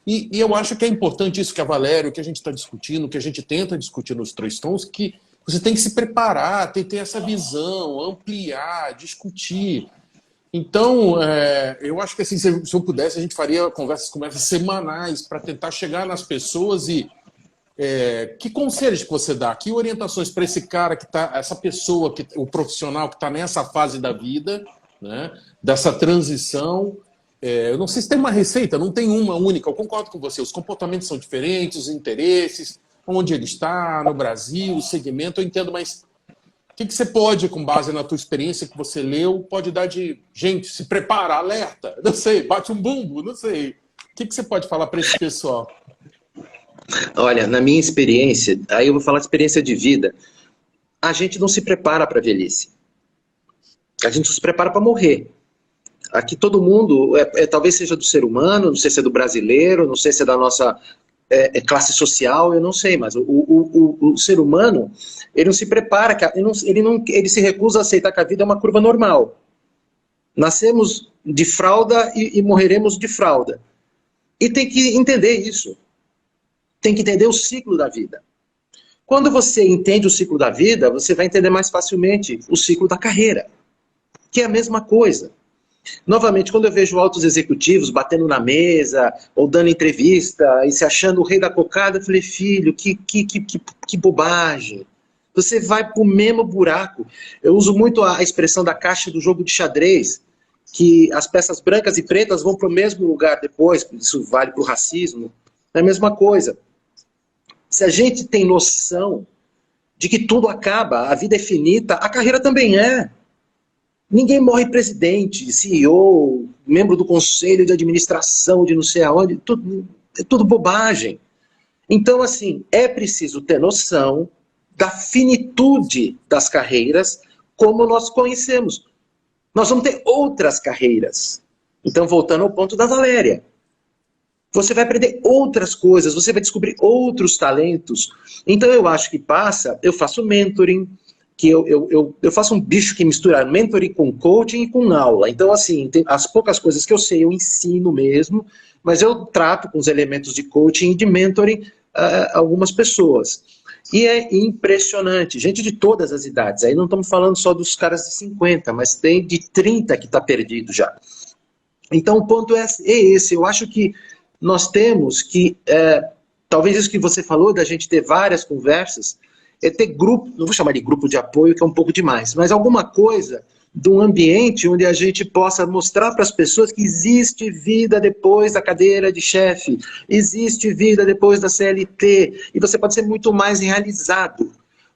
E eu acho que é importante isso que a Valéria, que a gente está discutindo, que a gente tenta discutir nos Três Tons, que você tem que se preparar, ter essa visão, ampliar, discutir. Então, eu acho que assim, se eu pudesse, a gente faria conversas semanais para tentar chegar nas pessoas e que conselhos que você dá, que orientações para esse cara que está, essa pessoa, o profissional que está nessa fase da vida, né, dessa transição. Eu não sei se tem uma receita, não tem uma única, eu concordo com você, os comportamentos são diferentes, os interesses, onde ele está, no Brasil, o segmento, eu entendo, mas o que você pode, com base na tua experiência que você leu, pode dar de, gente, se prepara, alerta, não sei, bate um bumbo, não sei. O que você pode falar para esse pessoal? Olha, na minha experiência, aí eu vou falar de experiência de vida, a gente não se prepara para a velhice. A gente se prepara para morrer. Aqui todo mundo, talvez seja do ser humano, não sei se é do brasileiro, não sei se é da nossa classe social, eu não sei, mas o ser humano, ele não se prepara, ele se recusa a aceitar que a vida é uma curva normal. Nascemos de fralda e morreremos de fralda. E tem que entender isso. Tem que entender o ciclo da vida. Quando você entende o ciclo da vida, você vai entender mais facilmente o ciclo da carreira, que é a mesma coisa. Novamente, quando eu vejo altos executivos batendo na mesa, ou dando entrevista, e se achando o rei da cocada, eu falei, filho, que bobagem. Você vai pro mesmo buraco. Eu uso muito a expressão da caixa do jogo de xadrez, que as peças brancas e pretas vão pro mesmo lugar depois, isso vale pro racismo, é a mesma coisa. Se a gente tem noção de que tudo acaba, a vida é finita, a carreira também é. Ninguém morre presidente, CEO, membro do conselho de administração de não sei aonde, é tudo bobagem. Então, assim, é preciso ter noção da finitude das carreiras como nós conhecemos. Nós vamos ter outras carreiras. Então, voltando ao ponto da Valéria. Você vai aprender outras coisas, você vai descobrir outros talentos. Então, eu acho que eu faço mentoring, que eu faço um bicho que mistura mentoring com coaching e com aula. Então, assim, as poucas coisas que eu sei, eu ensino mesmo, mas eu trato com os elementos de coaching e de mentoring algumas pessoas. E é impressionante, gente de todas as idades. Aí não estamos falando só dos caras de 50, mas tem de 30 que está perdido já. Então, o ponto é esse. Eu acho que nós temos que, talvez isso que você falou, da gente ter várias conversas, é ter grupo, não vou chamar de grupo de apoio, que é um pouco demais, mas alguma coisa de um ambiente onde a gente possa mostrar para as pessoas que existe vida depois da cadeira de chefe, existe vida depois da CLT, e você pode ser muito mais realizado.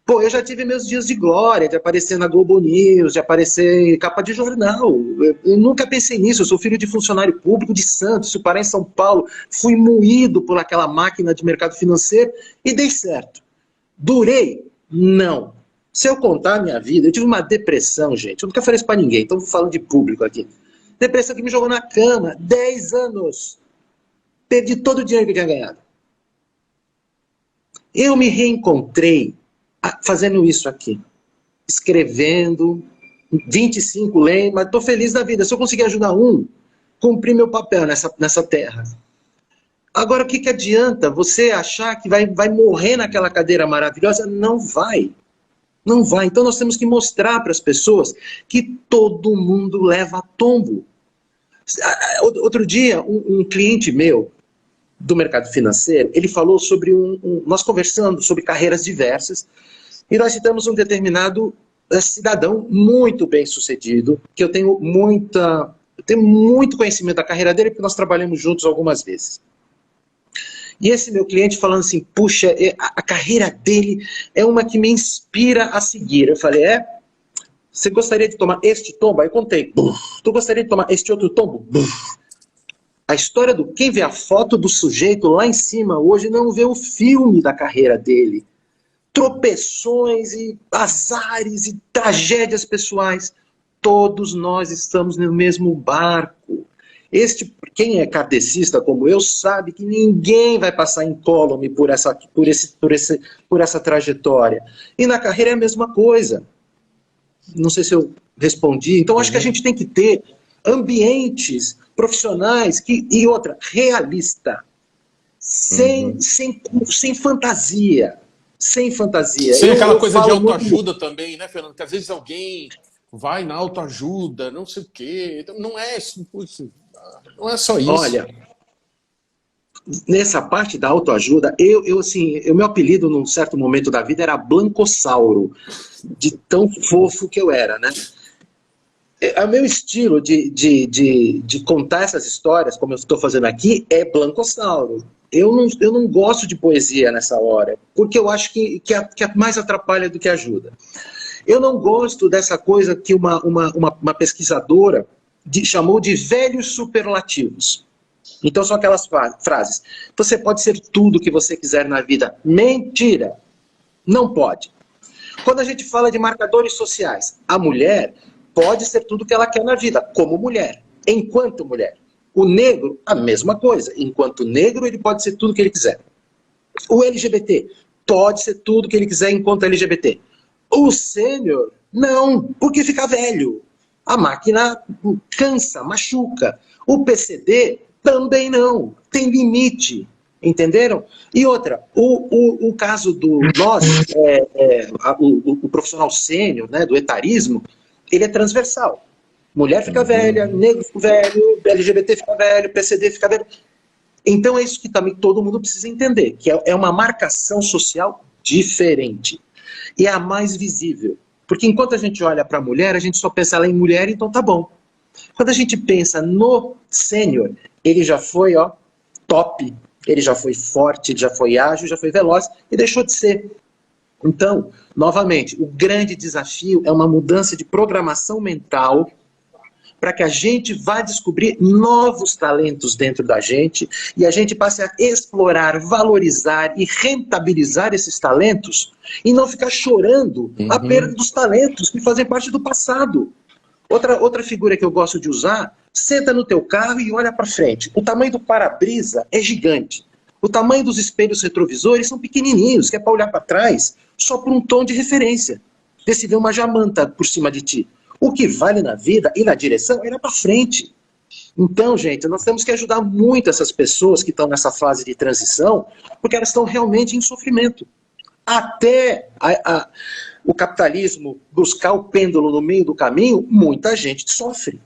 Pô, eu já tive meus dias de glória, de aparecer na Globo News, de aparecer em capa de jornal. Eu nunca pensei nisso, eu sou filho de funcionário público de Santos, fui parar em São Paulo, fui moído por aquela máquina de mercado financeiro e dei certo. Durei? Não. Se eu contar a minha vida, eu tive uma depressão, gente, eu nunca falei isso pra ninguém, então vou falando de público aqui. Depressão que me jogou na cama, 10 anos. Perdi todo o dinheiro que eu tinha ganhado. Eu me reencontrei fazendo isso aqui, escrevendo, 25 leis, mas estou feliz da vida. Se eu conseguir ajudar cumprir meu papel nessa terra. Agora, o que adianta você achar que vai morrer naquela cadeira maravilhosa? Não vai. Não vai. Então nós temos que mostrar para as pessoas que todo mundo leva tombo. Outro dia, um cliente meu, do mercado financeiro, ele falou sobre nós conversando sobre carreiras diversas, e nós citamos um determinado cidadão muito bem sucedido, que eu tenho muito conhecimento da carreira dele, porque nós trabalhamos juntos algumas vezes. E esse meu cliente falando assim, puxa, a carreira dele é uma que me inspira a seguir. Eu falei, você gostaria de tomar este tombo? Aí eu contei, tu gostaria de tomar este outro tombo? A história quem vê a foto do sujeito lá em cima hoje não vê o filme da carreira dele. Tropeções e azares e tragédias pessoais. Todos nós estamos no mesmo barco. Quem é kardecista como eu sabe que ninguém vai passar incólume por essa trajetória. E na carreira é a mesma coisa. Não sei se eu respondi. Então acho que a gente tem que ter ambientes profissionais e outra, realista. Sem fantasia. Sem fantasia. Sem aquela coisa de autoajuda também, né, Fernando? Que às vezes alguém vai na autoajuda, não sei o quê. Não é só isso. Olha, nessa parte da autoajuda, o meu apelido num certo momento da vida era Blancossauro, de tão fofo que eu era, né? O meu estilo de contar essas histórias, como eu estou fazendo aqui, é Blancossauro. Eu não gosto de poesia nessa hora, porque eu acho que mais atrapalha do que ajuda. Eu não gosto dessa coisa que uma pesquisadora chamou de velhos superlativos. Então são aquelas frases. Você pode ser tudo que você quiser na vida. Mentira! Não pode. Quando a gente fala de marcadores sociais, a mulher pode ser tudo que ela quer na vida, como mulher, enquanto mulher. O negro, a mesma coisa. Enquanto negro, ele pode ser tudo que ele quiser. O LGBT pode ser tudo que ele quiser enquanto LGBT. O sênior, não, porque fica velho. A máquina cansa, machuca. O PCD também não. Tem limite. Entenderam? E outra, o caso do nós, o profissional sênior, né, do etarismo, ele é transversal. Mulher fica velha, negro fica velho, LGBT fica velho, PCD fica velho. Então é isso que também todo mundo precisa entender, que é uma marcação social diferente. E é a mais visível. Porque enquanto a gente olha para a mulher, a gente só pensa ela em mulher, então tá bom. Quando a gente pensa no sênior, ele já foi top, ele já foi forte, ele já foi ágil, já foi veloz e deixou de ser. Então, novamente, o grande desafio é uma mudança de programação mental para que a gente vá descobrir novos talentos dentro da gente e a gente passe a explorar, valorizar e rentabilizar esses talentos e não ficar chorando a perda dos talentos que fazem parte do passado. Outra figura que eu gosto de usar, senta no teu carro e olha para frente. O tamanho do para-brisa é gigante. O tamanho dos espelhos retrovisores são pequenininhos, que é para olhar para trás só por um tom de referência. Vê se vê uma jamanta por cima de ti. O que vale na vida e na direção é olhar para frente. Então, gente, nós temos que ajudar muito essas pessoas que estão nessa fase de transição, porque elas estão realmente em sofrimento. Até o capitalismo buscar o pêndulo no meio do caminho, muita gente sofre.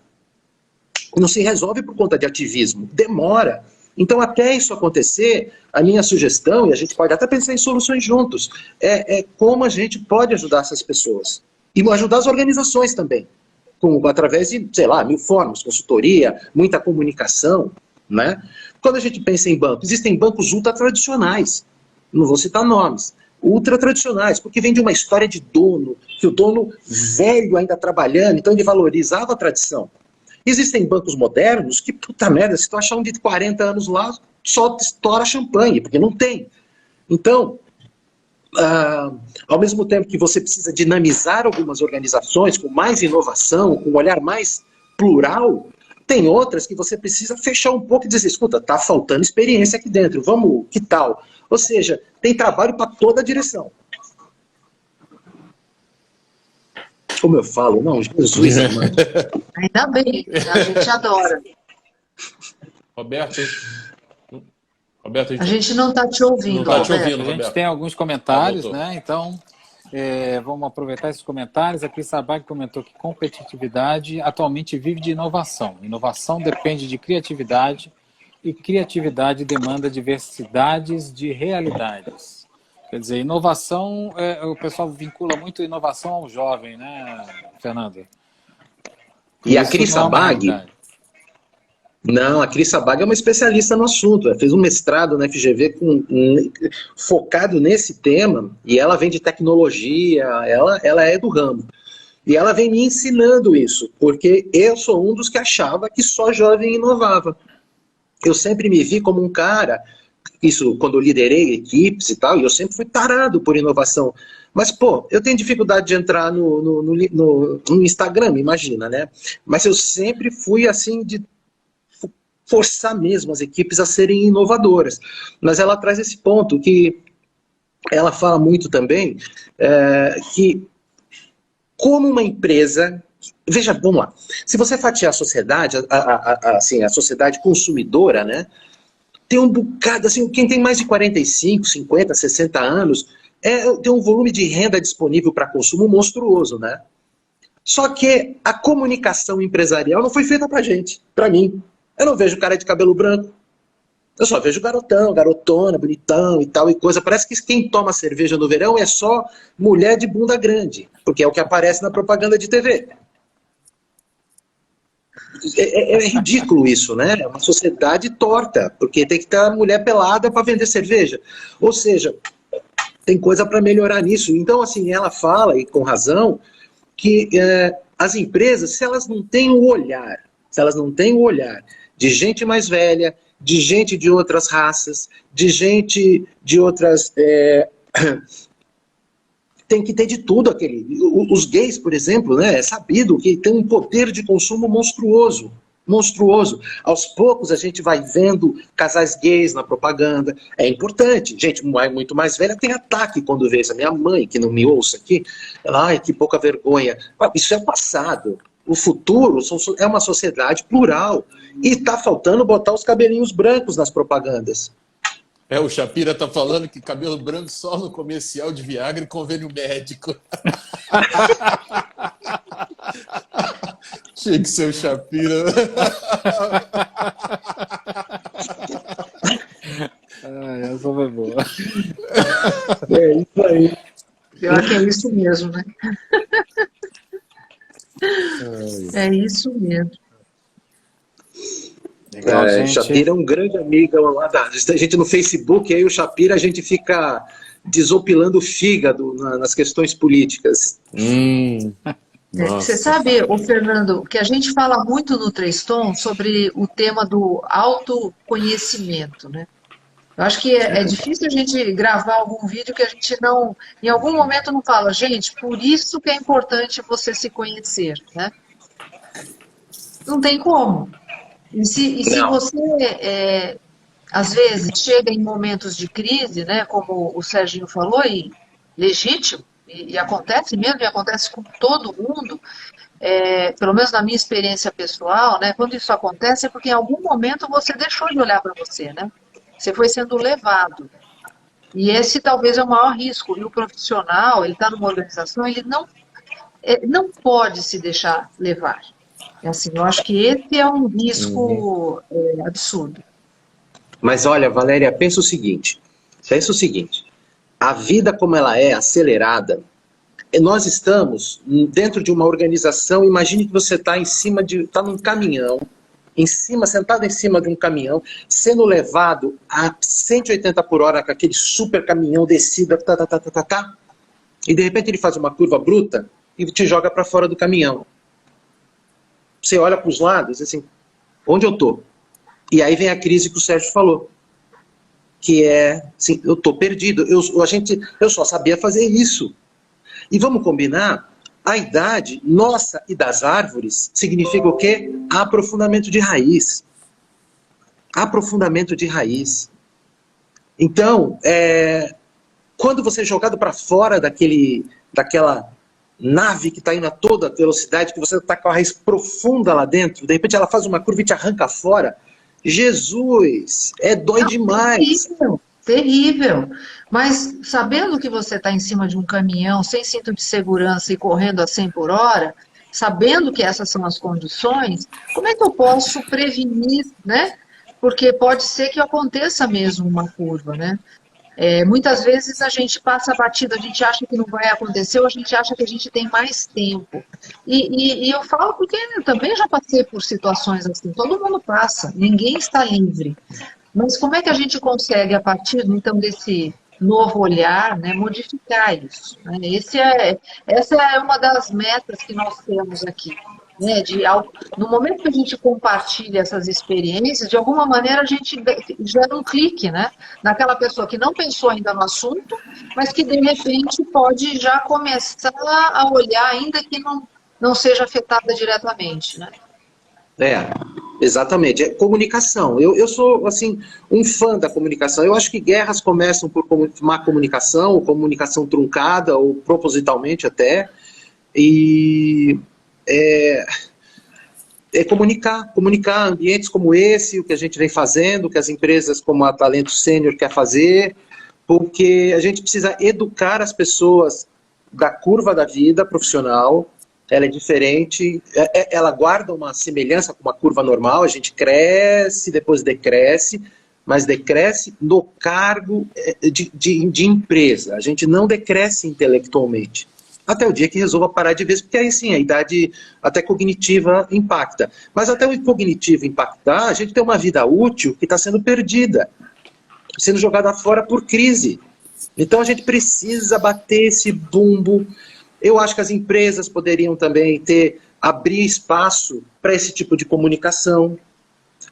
Não se resolve por conta de ativismo, demora. Então, até isso acontecer, a minha sugestão, e a gente pode até pensar em soluções juntos, é como a gente pode ajudar essas pessoas. E ajudar as organizações também, através de, sei lá, 1000 formas, consultoria, muita comunicação, né? Quando a gente pensa em banco, existem bancos ultra tradicionais, não vou citar nomes, ultra tradicionais, porque vem de uma história de dono, que o dono velho ainda trabalhando, então ele valorizava a tradição. Existem bancos modernos que, puta merda, se tu achar um de 40 anos lá, só estoura champanhe, porque não tem. Então, ao mesmo tempo que você precisa dinamizar algumas organizações com mais inovação, com um olhar mais plural, tem outras que você precisa fechar um pouco e dizer, escuta, tá faltando experiência aqui dentro, vamos, que tal? Ou seja, tem trabalho para toda a direção. Como eu falo, não, Jesus, mano. Ainda bem, a gente adora. Roberto, a gente não está te ouvindo, não tá te ouvindo, A Roberto. gente tem alguns comentários, né? Então, vamos aproveitar esses comentários. A Cris Sabag comentou que competitividade atualmente vive de inovação. Inovação depende de criatividade e criatividade demanda diversidades de realidades. Quer dizer, inovação, o pessoal vincula muito inovação ao jovem, né, Fernando? E a Cris Sabag... Não, a Cris Sabag é uma especialista no assunto. Ela fez um mestrado na FGV focado nesse tema, e ela vem de tecnologia, ela é do ramo. E ela vem me ensinando isso, porque eu sou um dos que achava que só jovem inovava. Eu sempre me vi como um cara, isso quando eu liderei equipes e tal, e eu sempre fui tarado por inovação. Mas, pô, eu tenho dificuldade de entrar no Instagram, imagina, né? Mas eu sempre fui assim de forçar mesmo as equipes a serem inovadoras. Mas ela traz esse ponto que ela fala muito também, que como uma empresa... Veja, vamos lá. Se você fatiar a sociedade, assim, a sociedade consumidora, né, tem um bocado, assim, quem tem mais de 45, 50, 60 anos, tem um volume de renda disponível para consumo monstruoso, né? Só que a comunicação empresarial não foi feita para gente, para mim. Eu não vejo cara de cabelo branco. Eu só vejo garotão, garotona, bonitão e tal e coisa. Parece que quem toma cerveja no verão é só mulher de bunda grande, porque é o que aparece na propaganda de TV. É ridículo isso, né? É uma sociedade torta, porque tem que ter a mulher pelada para vender cerveja. Ou seja, tem coisa para melhorar nisso. Então, assim, ela fala, e com razão, que as empresas, se elas não têm o olhar, de gente mais velha, de gente de outras raças, de gente de outras... tem que ter de tudo aquele... Os gays, por exemplo, né, é sabido que tem um poder de consumo monstruoso. Monstruoso. Aos poucos a gente vai vendo casais gays na propaganda. É importante. Gente muito mais velha tem ataque quando vê isso. A minha mãe, que não me ouça aqui, ela, ai, que pouca vergonha. Isso é passado. O futuro é uma sociedade plural. E está faltando botar os cabelinhos brancos nas propagandas. O Chapira tá falando que cabelo branco só no comercial de Viagra e convênio médico. Tinha que ser o Chapira. Essa foi boa. É isso aí. Pior que é isso mesmo, né? É isso mesmo. Legal, gente. Chapira é um grande amigo lá a gente no Facebook, aí o Chapira a gente fica desopilando o fígado nas questões políticas. Você sabe, Fernando, que a gente fala muito no Três Tons sobre o tema do autoconhecimento, né? Eu acho que é difícil a gente gravar algum vídeo que a gente não, em algum momento não fala, gente, por isso que é importante você se conhecer, né? Não tem como. E se você, às vezes, chega em momentos de crise, né, como o Serginho falou, e legítimo, e acontece mesmo, e acontece com todo mundo, pelo menos na minha experiência pessoal, né, quando isso acontece é porque em algum momento você deixou de olhar para você, né? Você foi sendo levado. E esse talvez é o maior risco. E o profissional, ele está numa organização, ele não pode se deixar levar. Assim, eu acho que esse é um risco absurdo. Mas olha, Valéria, pensa o seguinte, a vida como ela é acelerada, nós estamos dentro de uma organização, imagine que você está num caminhão, sentado em cima de um caminhão, sendo levado a 180 por hora com aquele super caminhão descida, e de repente ele faz uma curva bruta e te joga para fora do caminhão. Você olha para os lados, assim, onde eu estou? E aí vem a crise que o Sérgio falou, que é, assim, eu estou perdido, eu só sabia fazer isso. E vamos combinar, a idade nossa e das árvores significa o quê? Aprofundamento de raiz. Aprofundamento de raiz. Então, quando você é jogado para fora daquela nave que está indo a toda velocidade, que você está com a raiz profunda lá dentro, de repente ela faz uma curva e te arranca fora. Jesus, dói demais. Terrível, terrível. Mas sabendo que você está em cima de um caminhão, sem cinto de segurança e correndo a 100 por hora, sabendo que essas são as condições, como é que eu posso prevenir, né? Porque pode ser que aconteça mesmo uma curva, né? Muitas vezes a gente passa batido, a gente acha que não vai acontecer, ou a gente acha que a gente tem mais tempo. E eu falo porque eu também já passei por situações assim, todo mundo passa, ninguém está livre. Mas como é que a gente consegue, a partir então desse novo olhar, né, modificar isso? Né? Essa é uma das metas que nós temos aqui. Né, no momento que a gente compartilha essas experiências, de alguma maneira a gente gera um clique, né, naquela pessoa que não pensou ainda no assunto, mas que de repente pode já começar a olhar, ainda que não seja afetada diretamente. Né? Exatamente. Comunicação. Eu sou, assim, um fã da comunicação. Eu acho que guerras começam por má comunicação, ou comunicação truncada, ou propositalmente até. E comunicar ambientes como esse, o que a gente vem fazendo, o que as empresas como a Talento Sênior quer fazer, porque a gente precisa educar as pessoas da curva da vida profissional. Ela é diferente, ela guarda uma semelhança com uma curva normal, a gente cresce, depois decresce, mas decresce no cargo de empresa, a gente não decresce intelectualmente. Até o dia que resolva parar de vez, porque aí sim, a idade até cognitiva impacta. Mas até o cognitivo impactar, a gente tem uma vida útil que está sendo perdida, sendo jogada fora por crise. Então a gente precisa bater esse bumbo. Eu acho que as empresas poderiam também abrir espaço para esse tipo de comunicação.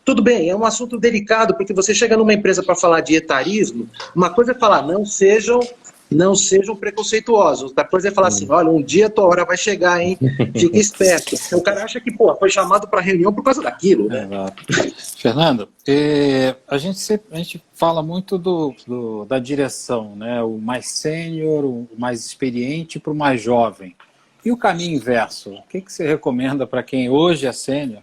Tudo bem, é um assunto delicado, porque você chega numa empresa para falar de etarismo, uma coisa é falar, não sejam preconceituosos. Outra coisa é falar assim, olha, um dia a tua hora vai chegar, hein? Fica esperto. O cara acha que, foi chamado para reunião por causa daquilo, né? Fernando, a gente fala muito da direção, né? O mais sênior, o mais experiente para o mais jovem. E o caminho inverso? O que você recomenda para quem hoje é sênior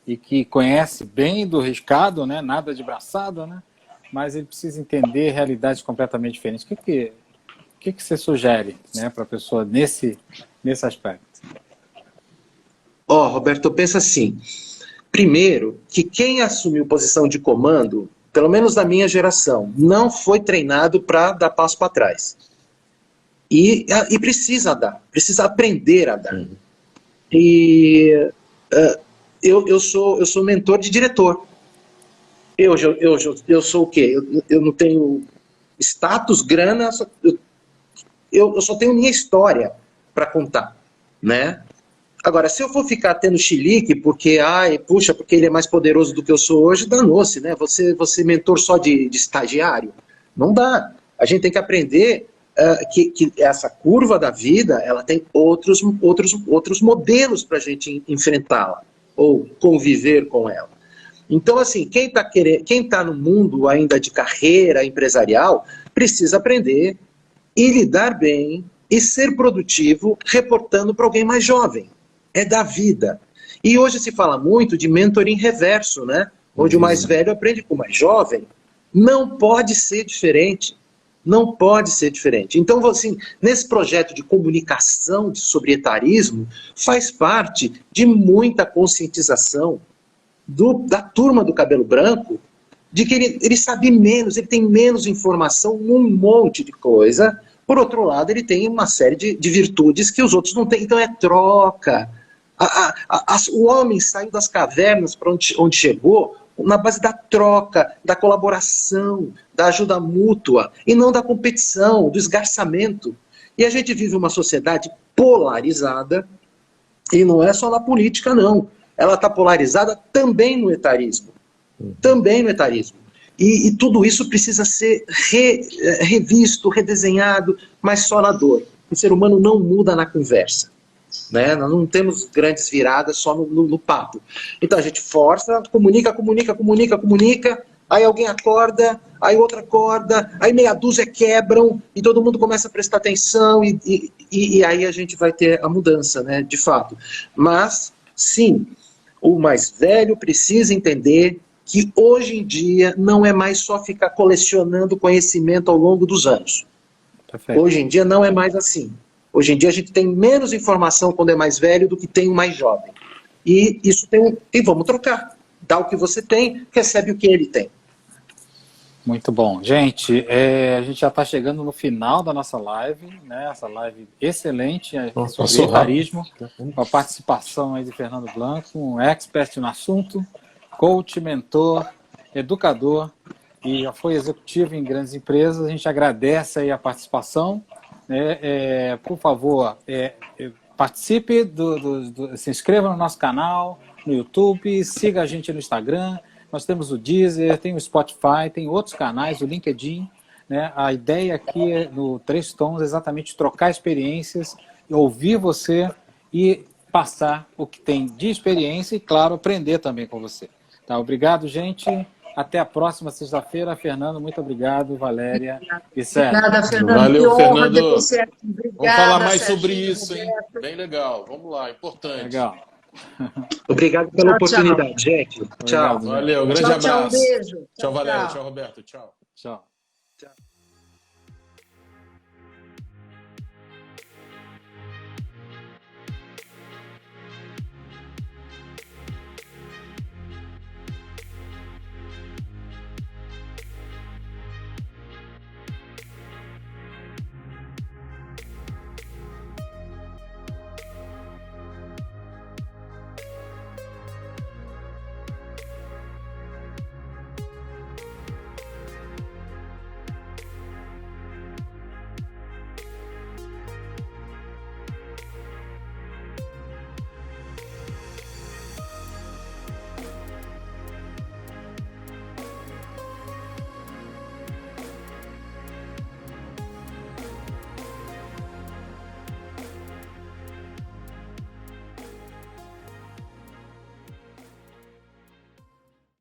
e que conhece bem do riscado, né? Nada de braçada, né? Mas ele precisa entender realidades completamente diferentes. O que você sugere, né, para a pessoa nesse aspecto? Roberto, pensa assim. Primeiro, que quem assumiu posição de comando, pelo menos da minha geração, não foi treinado para dar passo para trás. E precisa aprender a dar. E eu sou mentor de diretor. Eu sou o quê? Eu não tenho status, grana, eu só tenho minha história para contar, né? Agora, se eu for ficar tendo chilique porque ele é mais poderoso do que eu sou hoje, danou-se, né? Você mentor só de estagiário? Não dá. A gente tem que aprender que essa curva da vida, ela tem outros modelos para a gente enfrentá-la. ou conviver com ela. Então, assim, quem tá no mundo ainda de carreira empresarial precisa aprender e lidar bem e ser produtivo reportando para alguém mais jovem. É da vida. E hoje se fala muito de mentoring reverso, né? Onde o mais velho aprende com o mais jovem. Não pode ser diferente. Não pode ser diferente. Então, assim, nesse projeto de comunicação sobre etarismo, faz parte de muita conscientização da turma do cabelo branco, de que ele sabe menos, ele tem menos informação num monte de coisa. Por outro lado, ele tem uma série de virtudes que os outros não têm. Então é troca. O homem saiu das cavernas para onde chegou na base da troca, da colaboração, da ajuda mútua, e não da competição, do esgarçamento. E a gente vive uma sociedade polarizada, e não é só na política, não. Ela está polarizada também no etarismo. Também no etarismo. E tudo isso precisa ser revisto, redesenhado, mas só na dor. O ser humano não muda na conversa. Né? Nós não temos grandes viradas só no papo. Então a gente força, comunica, aí alguém acorda, aí outra acorda, aí meia dúzia quebram, e todo mundo começa a prestar atenção, e aí a gente vai ter a mudança, né, de fato. Mas, sim, o mais velho precisa entender que hoje em dia não é mais só ficar colecionando conhecimento ao longo dos anos. Perfeito. Hoje em dia não é mais assim. Hoje em dia a gente tem menos informação quando é mais velho do que tem o mais jovem. E isso e vamos trocar. Dá o que você tem, recebe o que ele tem. Muito bom. Gente, a gente já está chegando no final da nossa live, né? Essa live excelente sobre etarismo, com a participação aí de Fernando Blanco, um expert no assunto, coach, mentor, educador, e já foi executivo em grandes empresas. A gente agradece aí a participação. Por favor, participe, se inscreva no nosso canal, no YouTube, siga a gente no Instagram. Nós temos o Deezer, tem o Spotify, tem outros canais, o LinkedIn. Né? A ideia aqui no Três Tons é exatamente trocar experiências, ouvir você e passar o que tem de experiência e, claro, aprender também com você. Tá? Obrigado, gente. Até a próxima sexta-feira. Fernando, muito obrigado. Valéria e Sérgio. Obrigada, Fernando. Valeu, Fernando. Obrigada, vamos falar mais Serginho, sobre isso, hein? Roberto. Bem legal. Vamos lá, importante. Legal. Obrigado pela oportunidade, gente. Tchau. Obrigado, Valeu, grande Tchau, abraço. beijo. Tchau, Valéria. Tchau, Roberto. Tchau. Tchau.